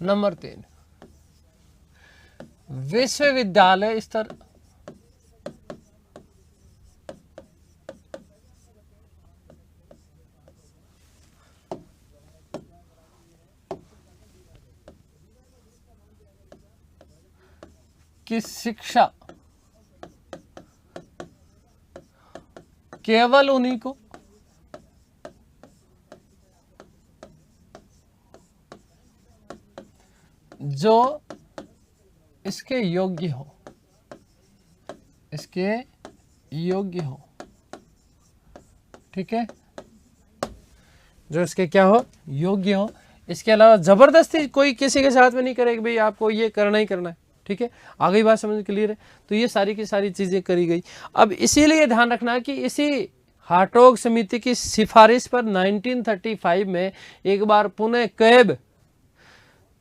नंबर 3, विश्वविद्यालय स्तर की शिक्षा केवल उन्हीं को जो इसके योग्य हो, इसके योग्य हो, ठीक है, जो इसके क्या हो, योग्य हो। इसके अलावा जबरदस्ती कोई किसी के साथ में नहीं करेगा भाई आपको ये करना ही करना है, ठीक है। आ गई बात समझ, क्लियर है। तो ये सारी की सारी चीजें करी गई। अब इसीलिए ध्यान रखना कि इसी हार्टोग समिति की सिफारिश पर 1935 में एक बार पुनः कैब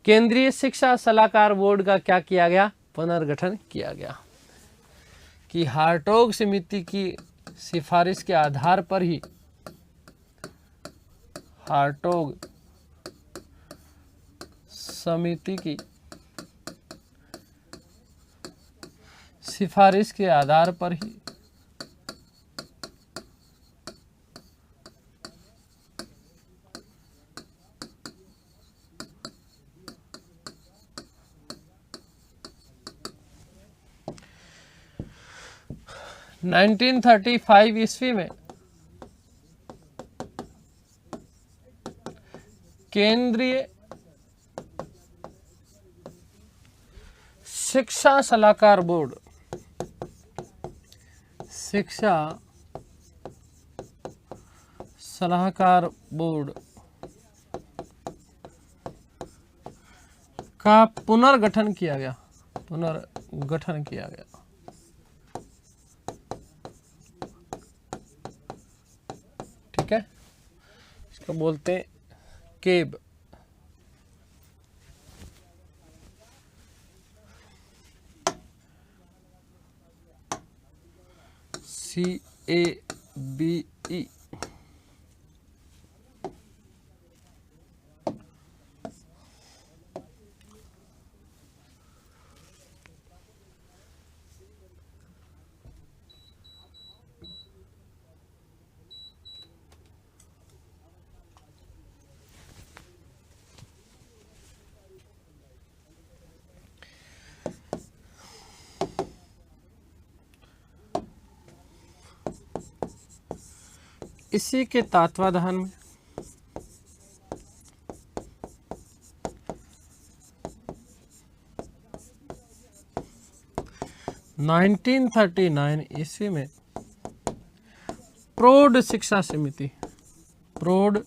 केंद्रीय शिक्षा सलाहकार बोर्ड का क्या किया गया, पुनर्गठन किया गया कि हार्टोग समिति की सिफारिश के आधार पर ही हार्टोग समिति की सिफारिश के आधार पर ही नाइनटीन 1935 ईस्वी में केंद्रीय शिक्षा सलाहकार बोर्ड, शिक्षा सलाहकार बोर्ड का पुनर्गठन किया गया, पुनर्गठन किया गया। ठीक है, इसको बोलते हैं केब। CABE। इसी के तत्वाधान में नाइनटीन 1939 ईस्वी में प्रौढ़ शिक्षा समिति, प्रौढ़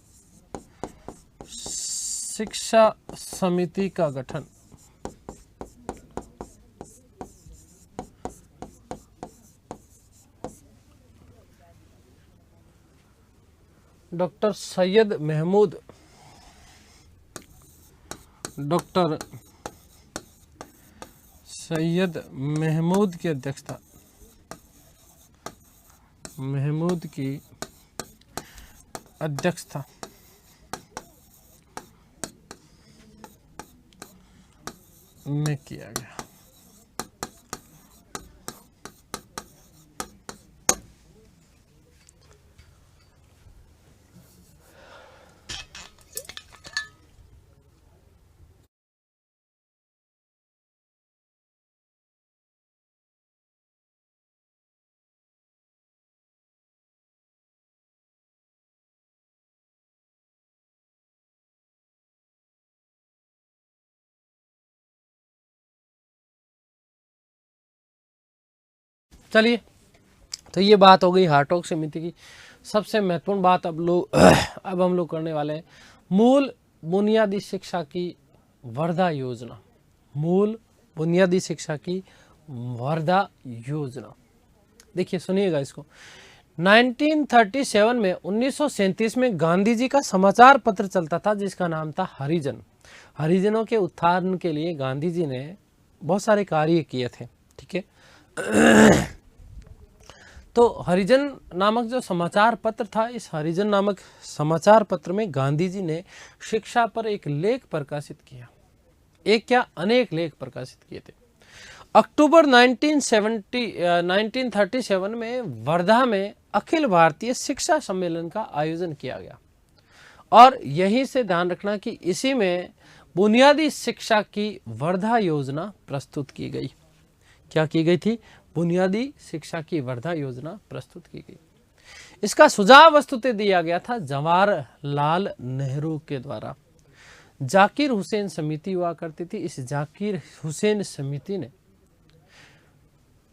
शिक्षा समिति का गठन डॉक्टर सैयद महमूद, डॉक्टर सैयद महमूद की अध्यक्षता, महमूद की अध्यक्षता में किया गया। चलिए, तो ये बात हो गई हार्टोग समिति की। सबसे महत्वपूर्ण बात अब हम लोग करने वाले हैं मूल बुनियादी शिक्षा की वर्धा योजना। मूल बुनियादी शिक्षा की वर्धा योजना, देखिए सुनिएगा इसको। 1937 में 1937 में गांधी जी का समाचार पत्र चलता था जिसका नाम था हरिजन। हरिजनों के उत्थान के लिए गांधी जी ने बहुत सारे कार्य किए थे, ठीक है। तो हरिजन नामक जो समाचार पत्र था, इस हरिजन नामक समाचार पत्र में गांधी जी ने शिक्षा पर एक लेख प्रकाशित किया। एक क्या, अनेक लेख प्रकाशित किए थे। अक्टूबर 1937 में वर्धा में अखिल भारतीय शिक्षा सम्मेलन का आयोजन किया गया और यहीं से ध्यान रखना कि इसी में बुनियादी शिक्षा की वर्धा योजना प्रस्तुत की गई। क्या की गई थी? बुनियादी शिक्षा की वर्धा योजना प्रस्तुत की गई। इसका सुझाव वस्तुतः दिया गया था जवाहरलाल नेहरू के द्वारा। जाकिर हुसैन समिति हुआ करती थी। इस जाकिर हुसैन समिति ने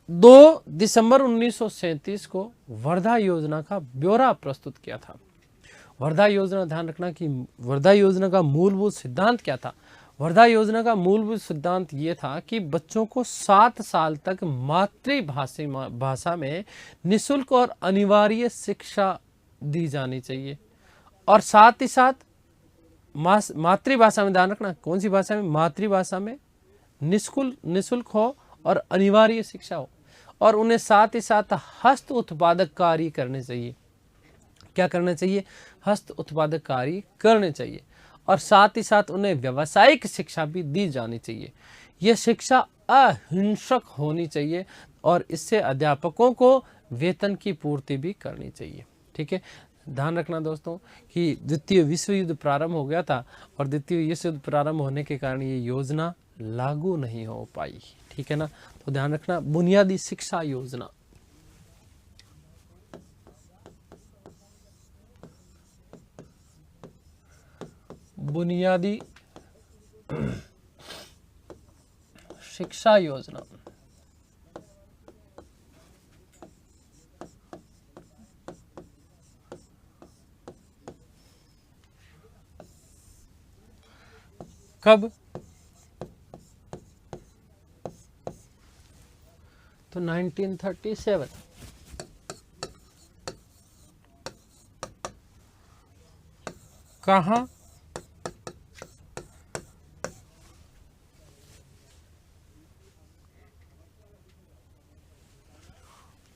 2 दिसंबर 1937 को वर्धा योजना का ब्यौरा प्रस्तुत किया था। वर्धा योजना, ध्यान रखना कि वर्धा योजना का मूलभूत सिद्धांत क्या था? वर्धा योजना का मूलभूत सिद्धांत ये था कि बच्चों को 7 साल तक मातृभाषा में निःशुल्क और अनिवार्य शिक्षा दी जानी चाहिए और साथ ही साथ मातृभाषा में, ध्यान रखना कौन सी भाषा में? मातृभाषा में निःशुल्क हो और अनिवार्य शिक्षा हो और उन्हें साथ ही साथ हस्त उत्पादक कार्य करने चाहिए। क्या करना चाहिए? हस्त उत्पादक कार्य करने चाहिए और साथ ही साथ उन्हें व्यावसायिक शिक्षा भी दी जानी चाहिए। यह शिक्षा अहिंसक होनी चाहिए और इससे अध्यापकों को वेतन की पूर्ति भी करनी चाहिए। ठीक है, ध्यान रखना दोस्तों कि द्वितीय विश्व युद्ध प्रारंभ हो गया था और द्वितीय विश्व युद्ध प्रारंभ होने के कारण ये योजना लागू नहीं हो पाई। ठीक है ना, तो ध्यान रखना बुनियादी शिक्षा योजना। बुनियादी शिक्षा योजना कब? तो 1937। कहाँ?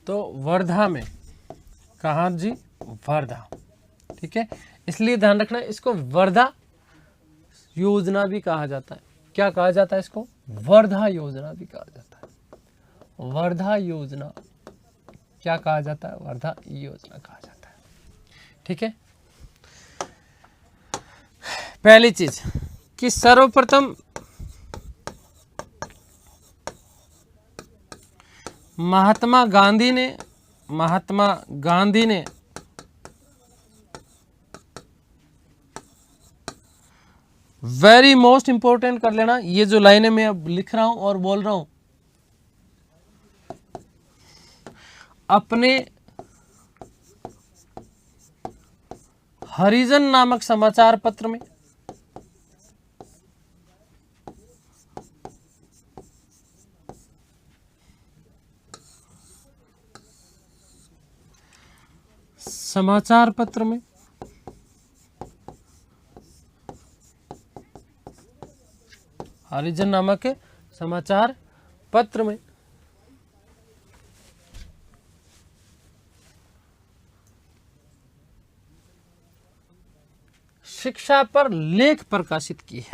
तो वर्धा में। कहाँ जी? वर्धा। ठीक है, इसलिए ध्यान रखना इसको वर्धा योजना भी कहा जाता है। क्या कहा जाता है इसको? वर्धा योजना भी कहा जाता है। वर्धा योजना क्या कहा जाता है? वर्धा योजना कहा जाता है। ठीक है, पहली चीज कि सर्वप्रथम महात्मा गांधी ने वेरी मोस्ट इंपॉर्टेंट कर लेना, ये जो लाइनें मैं अब लिख रहा हूं और बोल रहा हूं, अपने हरिजन नामक समाचार पत्र में हरिजन नामक समाचार पत्र में शिक्षा पर लेख प्रकाशित किए।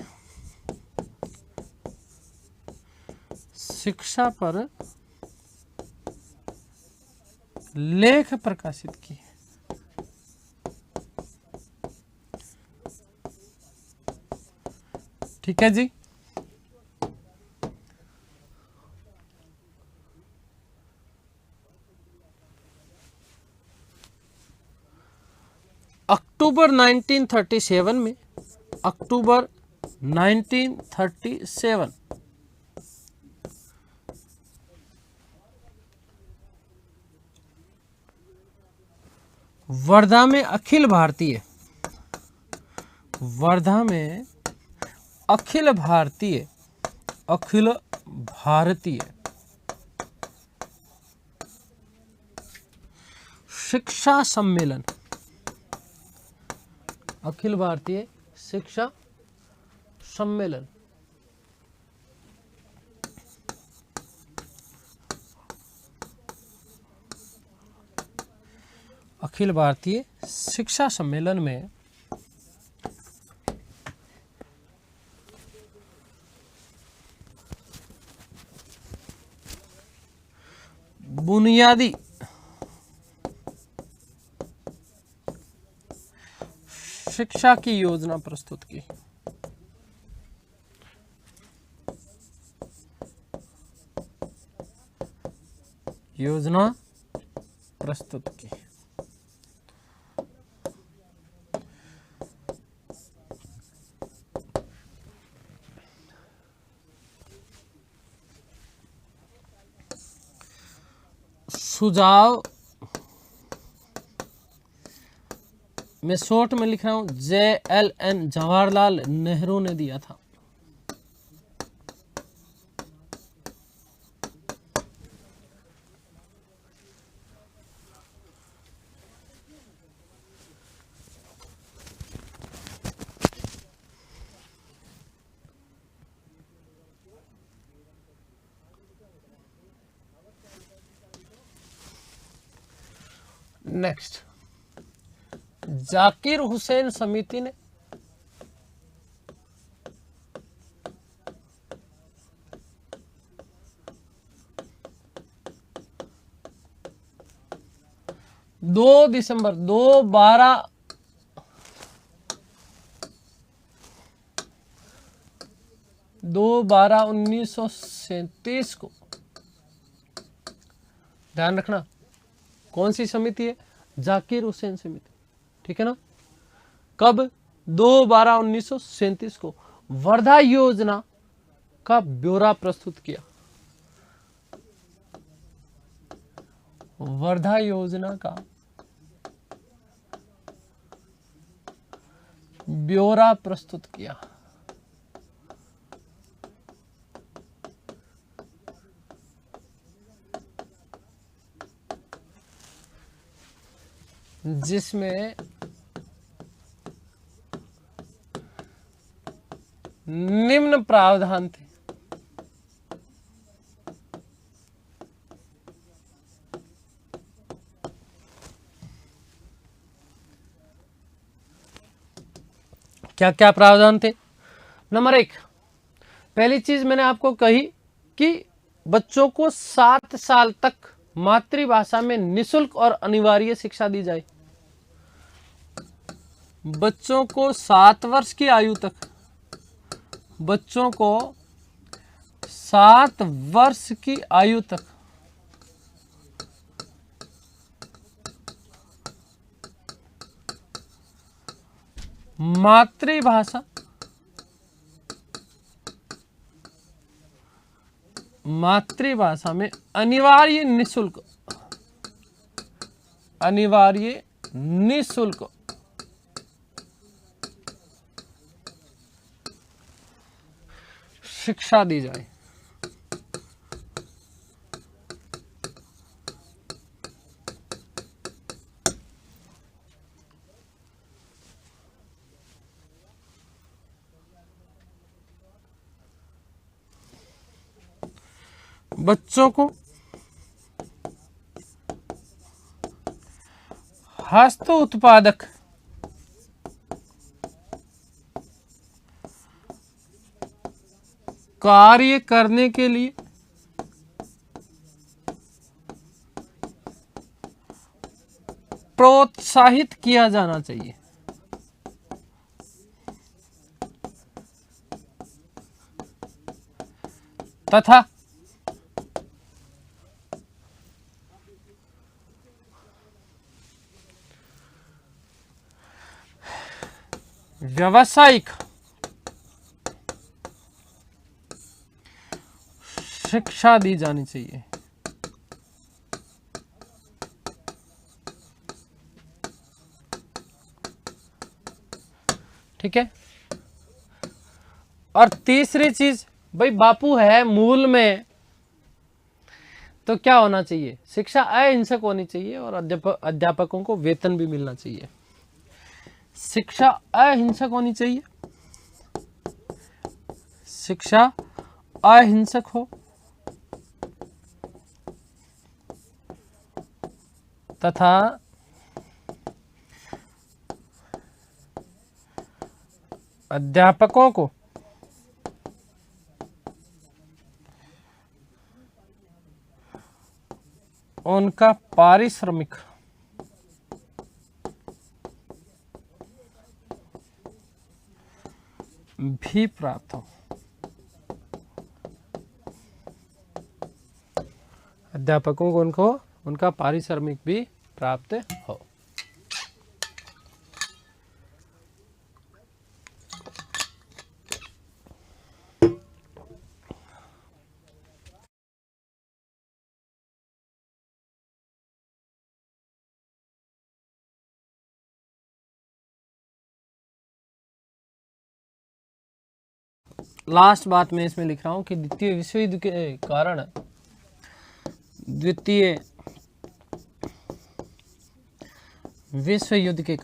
शिक्षा पर लेख प्रकाशित किए। ठीक है जी, अक्टूबर 1937 में, अक्टूबर 1937 वर्धा में अखिल भारतीय शिक्षा सम्मेलन, अखिल भारतीय शिक्षा सम्मेलन अखिल भारतीय शिक्षा सम्मेलन में बुनियादी शिक्षा की योजना प्रस्तुत की। योजना प्रस्तुत की। सुझाव मैं शॉर्ट में लिख रहा हूं, JLN जवाहरलाल नेहरू ने दिया था। नेक्स्ट, जाकिर हुसैन समिति ने दो दिसंबर 2/12/1937 को, ध्यान रखना कौन सी समिति है, जाकिर हुसैन समिति, ठीक है ना। कब? 2/12/1937 को वर्धा योजना का ब्यौरा प्रस्तुत किया। वर्धा योजना का ब्यौरा प्रस्तुत किया। जिसमें निम्न प्रावधान थे। क्या क्या प्रावधान थे? नंबर 1, पहली चीज मैंने आपको कही कि बच्चों को 7 साल तक मातृभाषा में निःशुल्क और अनिवार्य शिक्षा दी जाए। बच्चों को 7 वर्ष की आयु तक, बच्चों को 7 वर्ष की आयु तक मातृभाषा में अनिवार्य निःशुल्क शिक्षा दी जाए। बच्चों को हस्त उत्पादक कार्य करने के लिए प्रोत्साहित किया जाना चाहिए। तथा व्यावसायिक शिक्षा दी जानी चाहिए। ठीक है। और तीसरी चीज, भाई बापू है मूल में, तो क्या होना चाहिए? शिक्षा अहिंसक होनी चाहिए और अध्यापकों को वेतन भी मिलना चाहिए। शिक्षा अहिंसक होनी चाहिए, शिक्षा अहिंसक हो तथा अध्यापकों को उनका पारिश्रमिक भी प्राप्त हो। अध्यापकों को उनको उनका पारिश्रमिक भी प्राप्त हो। लास्ट बात मैं इसमें लिख रहा हूं कि द्वितीय विश्व युद्ध के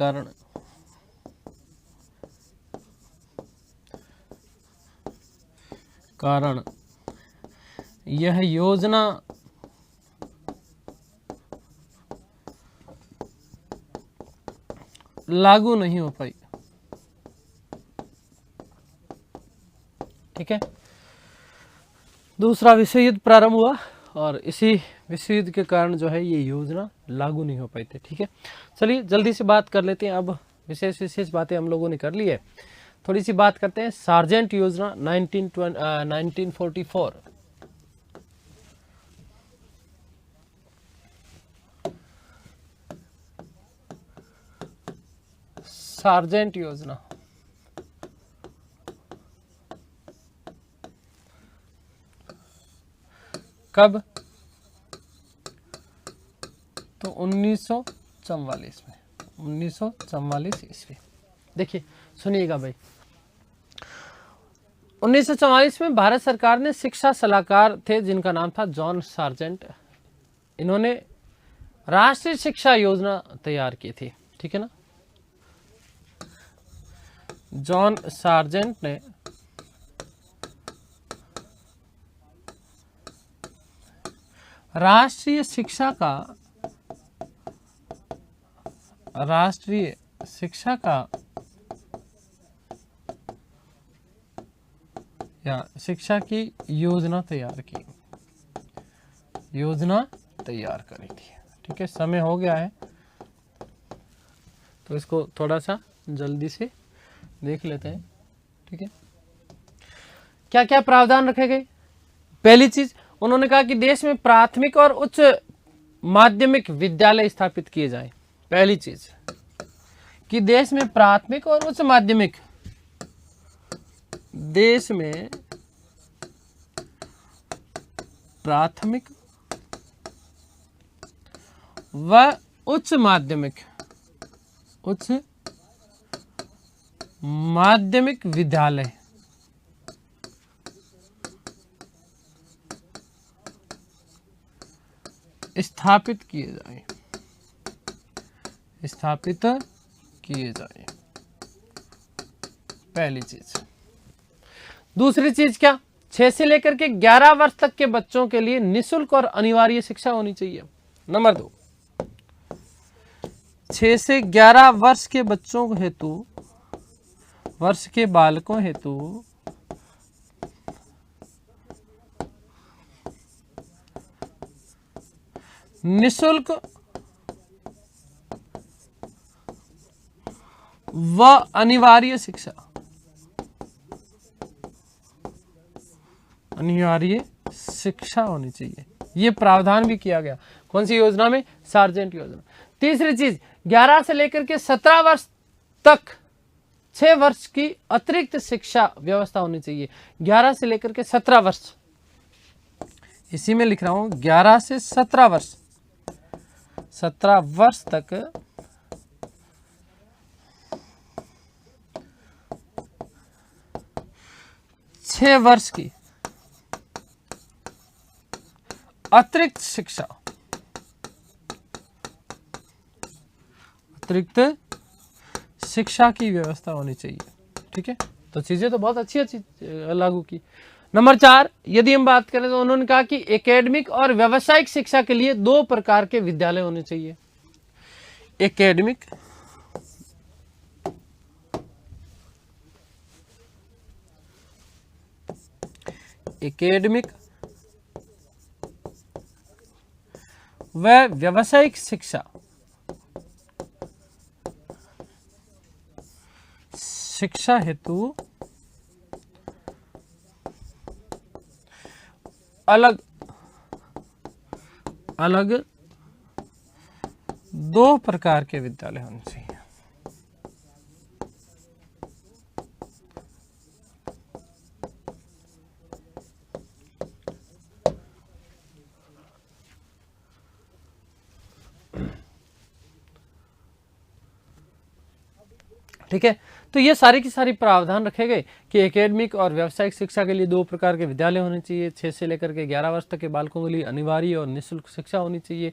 कारण यह योजना लागू नहीं हो पाई। ठीक है, दूसरा विश्व युद्ध प्रारंभ हुआ और इसी विश्व युद्ध के कारण जो है ये योजना लागू नहीं हो पाई थी। ठीक है, चलिए जल्दी से बात कर लेते हैं। अब विशेष बातें हम लोगों ने कर ली है, थोड़ी सी बात करते हैं। सार्जेंट योजना 1944। सार्जेंट योजना कब? तो 1944 में, 1944 ईस्वी। देखिए सुनिएगा भाई, 1944 में भारत सरकार ने शिक्षा सलाहकार थे जिनका नाम था जॉन सार्जेंट। इन्होंने राष्ट्रीय शिक्षा योजना तैयार की थी। ठीक है ना, जॉन सार्जेंट ने राष्ट्रीय शिक्षा का या शिक्षा की योजना तैयार की, योजना तैयार करी थी। ठीक है, समय हो गया है तो इसको थोड़ा सा जल्दी से देख लेते हैं। ठीक है, क्या क्या प्रावधान रखे गए? पहली चीज उन्होंने कहा कि देश में प्राथमिक और उच्च माध्यमिक विद्यालय स्थापित किए जाएं। पहली चीज कि देश में प्राथमिक और उच्च माध्यमिक, देश में प्राथमिक व उच्च माध्यमिक विद्यालय स्थापित किए जाए, पहली चीज। दूसरी चीज क्या? 6 से लेकर के 11 वर्ष तक के बच्चों के लिए निःशुल्क और अनिवार्य शिक्षा होनी चाहिए। नंबर 2, 6 से 11 वर्ष के बच्चों हेतु, वर्ष के बालकों हेतु निःशुल्क व अनिवार्य शिक्षा, होनी चाहिए। ये प्रावधान भी किया गया। कौन सी योजना में? सार्जेंट योजना। तीसरी चीज, 11 से लेकर के 17 वर्ष तक 6 वर्ष की अतिरिक्त शिक्षा व्यवस्था होनी चाहिए। 11 से लेकर के 17 वर्ष, इसी में लिख रहा हूं 11 से 17 वर्ष, 17 वर्ष तक 6 वर्ष की अतिरिक्त शिक्षा की व्यवस्था होनी चाहिए। ठीक है, तो चीजें तो बहुत अच्छी लागू की। नंबर 4, यदि हम बात करें तो उन्होंने कहा कि एकेडमिक और व्यावसायिक शिक्षा के लिए 2 प्रकार के विद्यालय होने चाहिए। एकेडमिक व व्यावसायिक शिक्षा हेतु अलग अलग 2 प्रकार के विद्यालय होने चाहिए। ठीक है, तो ये सारी की सारी प्रावधान रखे गए कि एकेडमिक और व्यावसायिक शिक्षा के लिए 2 प्रकार के विद्यालय होने चाहिए। 6 से लेकर के 11 वर्ष तक के बालकों के लिए अनिवार्य और निःशुल्क शिक्षा होनी चाहिए।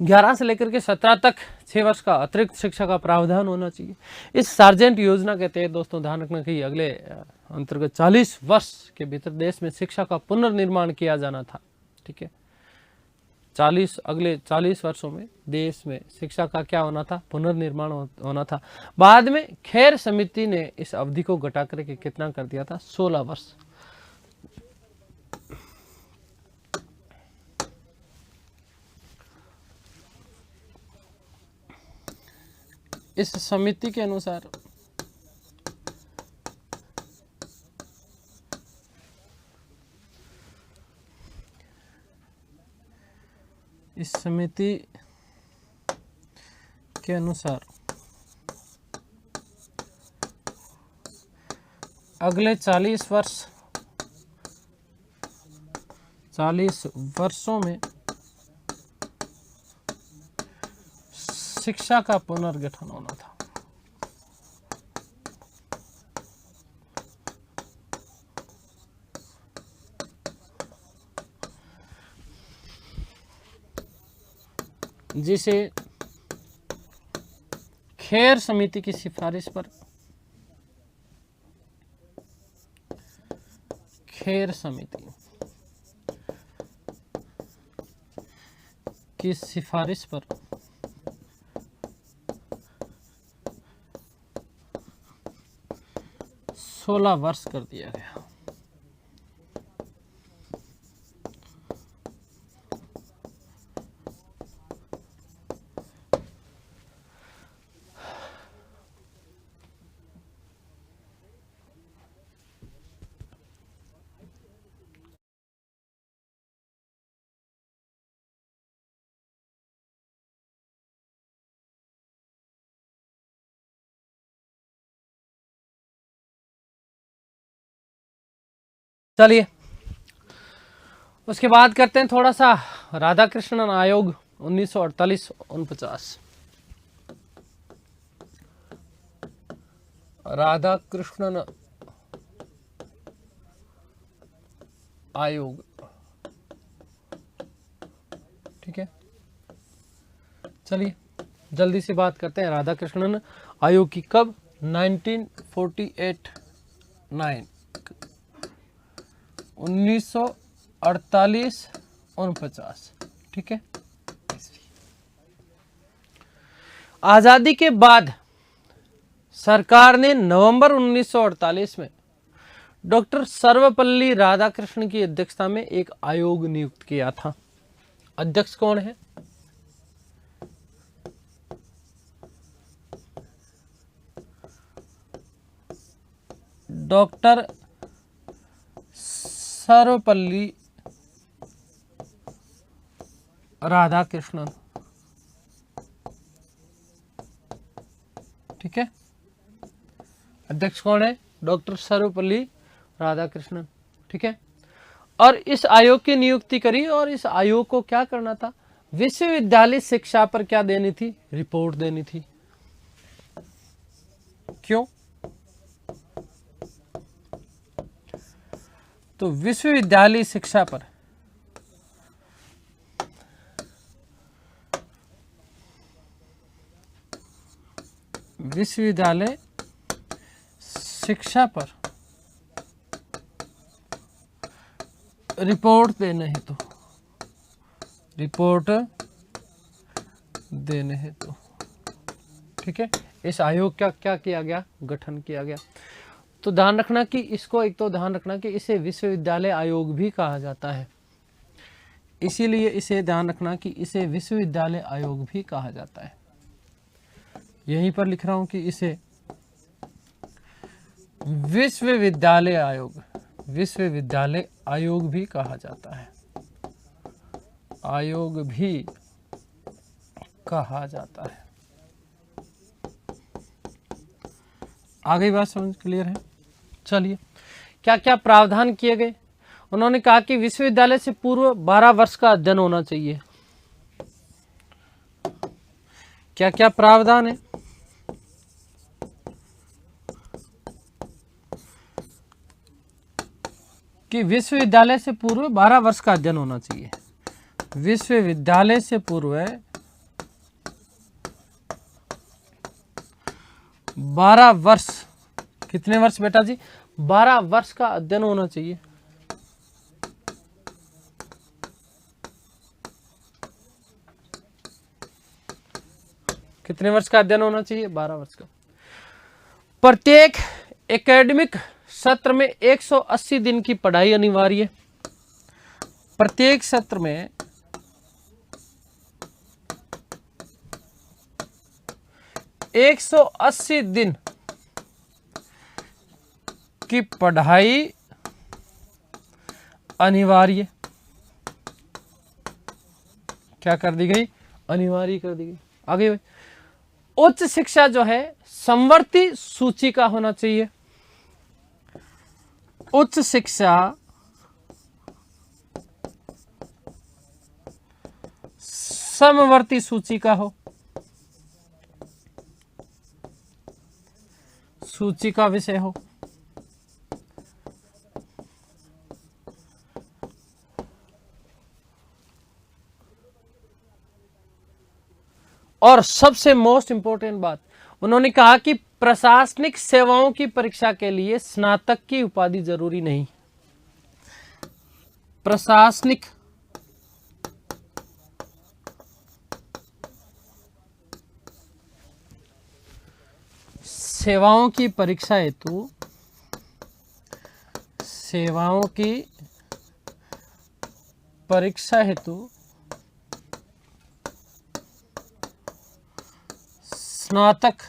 11 से लेकर के 17 तक 6 वर्ष का अतिरिक्त शिक्षा का प्रावधान होना चाहिए। इस सार्जेंट योजना के तहत दोस्तों ध्यान रखना कि अगले अंतर्गत 40 वर्ष के भीतर देश में शिक्षा का पुनर्निर्माण किया जाना था। ठीक है, अगले 40 वर्षों में देश में शिक्षा का क्या होना था, पुनर्निर्माण होना था। बाद में खेर समिति ने इस अवधि को घटा करके कितना कर दिया था, 16 वर्ष। इस समिति के अनुसार अगले 40 वर्षों में शिक्षा का पुनर्गठन होना था। जिसे खेर समिति की सिफारिश पर खेर समिति की सिफारिश पर 16 वर्ष कर दिया गया। चलिए उसके बाद करते हैं थोड़ा सा राधाकृष्णन आयोग 1948-49। राधाकृष्णन आयोग, ठीक है। चलिए जल्दी से बात करते हैं राधाकृष्णन आयोग की। कब? 1948-49, ठीक है। आजादी के बाद सरकार ने नवंबर 1948 में डॉक्टर सर्वपल्ली राधाकृष्णन की अध्यक्षता में एक आयोग नियुक्त किया था। अध्यक्ष कौन है? डॉक्टर सर्वपल्ली राधाकृष्णन, ठीक है। अध्यक्ष कौन है? डॉक्टर सर्वपल्ली राधाकृष्णन, ठीक है। और इस आयोग की नियुक्ति करी और इस आयोग को क्या करना था? विश्वविद्यालय शिक्षा पर क्या देनी थी? रिपोर्ट देनी थी। क्यों? तो विश्वविद्यालय शिक्षा पर रिपोर्ट देने हेतु, ठीक है। इस आयोग का क्या किया गया? गठन किया गया। तो ध्यान रखना कि इसको, एक तो ध्यान रखना कि इसे विश्वविद्यालय आयोग भी कहा जाता है। इसीलिए इसे ध्यान रखना कि इसे विश्वविद्यालय आयोग भी कहा जाता है। यहीं पर लिख रहा हूं कि इसे विश्वविद्यालय आयोग भी कहा जाता है, आयोग भी कहा जाता है। आगे बात समझ क्लियर है? चलिए, क्या क्या प्रावधान किए गए? उन्होंने कहा कि विश्वविद्यालय से पूर्व 12 वर्ष का अध्ययन होना चाहिए। क्या क्या प्रावधान है? कि विश्वविद्यालय से पूर्व 12 वर्ष का अध्ययन होना चाहिए। विश्वविद्यालय से पूर्व 12 वर्ष, कितने वर्ष बेटा जी? 12 वर्ष का अध्ययन होना चाहिए। कितने वर्ष का अध्ययन होना चाहिए? 12 वर्ष का। प्रत्येक एकेडमिक सत्र में 180 दिन की पढ़ाई अनिवार्य है। प्रत्येक सत्र में 180 दिन की पढ़ाई अनिवार्य, क्या कर दी गई? अनिवार्य कर दी गई। आगे उच्च शिक्षा जो है समवर्ती सूची का होना चाहिए। उच्च शिक्षा समवर्ती सूची का हो, सूची का विषय हो। और सबसे मोस्ट इंपॉर्टेंट बात, उन्होंने कहा कि प्रशासनिक सेवाओं की परीक्षा के लिए स्नातक की उपाधि जरूरी नहीं। प्रशासनिक सेवाओं की परीक्षा हेतु, सेवाओं की परीक्षा हेतु स्नातक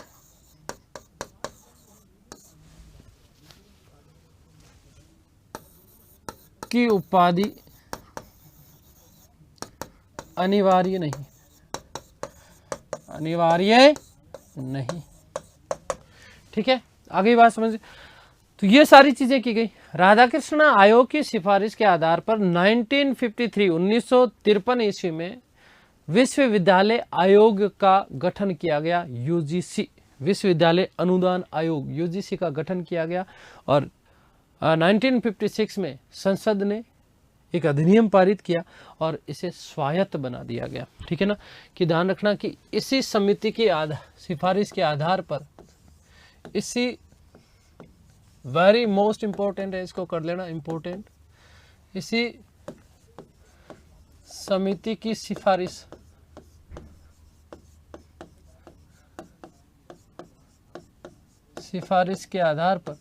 की उपाधि अनिवार्य नहीं, अनिवार्य नहीं। ठीक है, आगे बात समझिए। तो ये सारी चीजें की गई। राधाकृष्ण आयोग की सिफारिश के आधार पर 1953 ईस्वी में विश्वविद्यालय आयोग का गठन किया गया। यूजीसी, विश्वविद्यालय अनुदान आयोग, यूजीसी का गठन किया गया। और 1956 में संसद ने एक अधिनियम पारित किया और इसे स्वायत्त बना दिया गया। ठीक है ना, कि ध्यान रखना कि इसी समिति की सिफारिश के आधार पर, इसी वेरी मोस्ट इंपॉर्टेंट है, इसको कर लेना इंपॉर्टेंट, इसी समिति की सिफारिश के आधार पर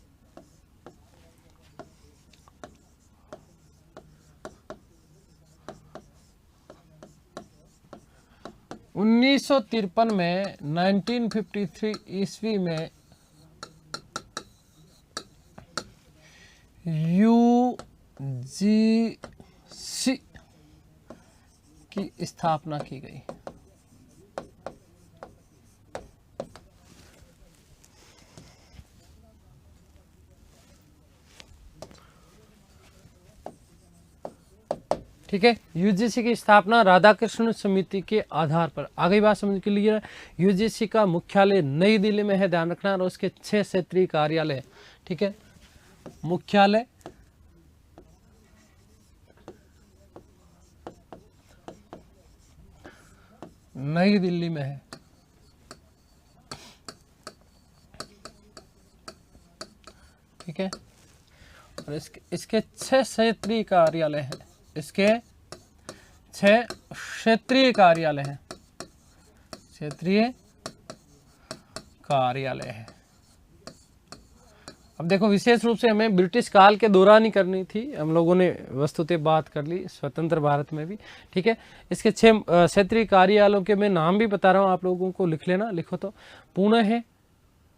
1953 में 1953 ईस्वी में यूजीसी की स्थापना की गई। ठीक है, यूजीसी की स्थापना राधाकृष्ण समिति के आधार पर। आगे बात समझ के लिए, यूजीसी का मुख्यालय नई दिल्ली में है, ध्यान रखना, और उसके 6 क्षेत्रीय कार्यालय। ठीक है, मुख्यालय नई दिल्ली में है। ठीक है, और इसके 6 क्षेत्रीय कार्यालय हैं। इसके 6 क्षेत्रीय कार्यालय हैं, क्षेत्रीय कार्यालय है। अब देखो, विशेष रूप से हमें ब्रिटिश काल के दौरान ही करनी थी, हम लोगों ने वस्तुतः बात कर ली स्वतंत्र भारत में भी, ठीक है। इसके 6 क्षेत्रीय कार्यालयों के मैं नाम भी बता रहा हूँ, आप लोगों को लिख लेना, लिखो तो। पुणे है,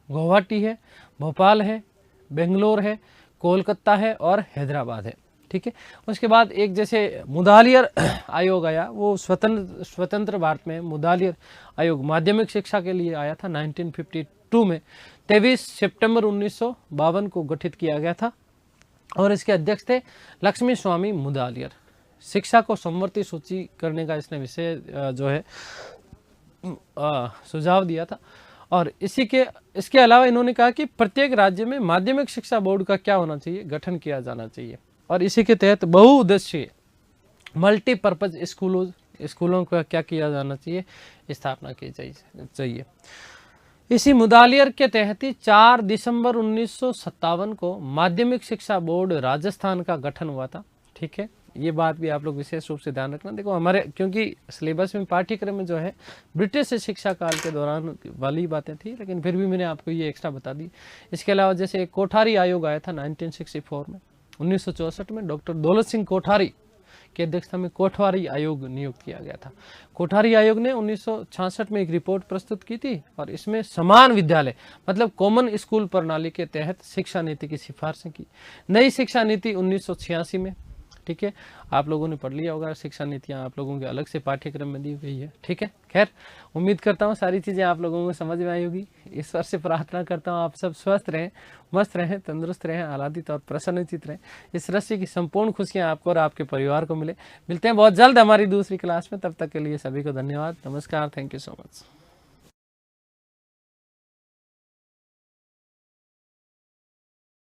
गुवाहाटी है, भोपाल है, बेंगलोर है, कोलकाता है और हैदराबाद है, ठीक है। उसके बाद एक जैसे मुदालियर आयोग आया, वो स्वतंत्र भारत में मुदालियर आयोग माध्यमिक शिक्षा के लिए आया था 1952 में। 23 सितंबर 1952 को गठित किया गया था और इसके अध्यक्ष थे लक्ष्मी स्वामी मुदालियर। शिक्षा को समवर्ती सूची करने का इसने विषय जो है सुझाव दिया था। और इसके अलावा इन्होंने कहा कि प्रत्येक राज्य में माध्यमिक शिक्षा बोर्ड का क्या होना चाहिए, गठन किया जाना चाहिए और इसी के तहत बहुउद्देशीय मल्टीपर्पज स्कूलों का क्या किया जाना चाहिए, स्थापना की चाहिए। इसी मुदालियर के तहत ही 4 दिसंबर 1957 को माध्यमिक शिक्षा बोर्ड राजस्थान का गठन हुआ था, ठीक है। ये बात भी आप लोग विशेष रूप से ध्यान रखना। देखो, हमारे क्योंकि सिलेबस में पाठ्यक्रम में जो है ब्रिटिश शिक्षा काल के दौरान वाली बातें थी, लेकिन फिर भी मैंने आपको ये एक्स्ट्रा बता दी। इसके अलावा जैसे एक कोठारी आयोग आया था 1964 में, 1964 में डॉक्टर दौलत सिंह कोठारी की अध्यक्षता में कोठारी आयोग नियुक्त किया गया था। कोठारी आयोग ने 1966 में एक रिपोर्ट प्रस्तुत की थी और इसमें समान विद्यालय मतलब कॉमन स्कूल प्रणाली के तहत शिक्षा नीति की सिफारिशें की। नई शिक्षा नीति 1986 में, ठीक है, आप लोगों ने पढ़ लिया होगा, शिक्षा नीतियाँ आप लोगों के अलग से पाठ्यक्रम में दी गई है, ठीक है। खैर, उम्मीद करता हूँ सारी चीज़ें आप लोगों को समझ में आई होगी। ईश्वर से प्रार्थना करता हूँ आप सब स्वस्थ रहें, मस्त रहें, तंदुरुस्त रहें, आह्लादित और प्रसन्नचित रहें। इस राशि की संपूर्ण खुशियाँ आपको और आपके परिवार को मिले। मिलते हैं बहुत जल्द हमारी दूसरी क्लास में, तब तक के लिए सभी को धन्यवाद, नमस्कार, थैंक यू सो मच।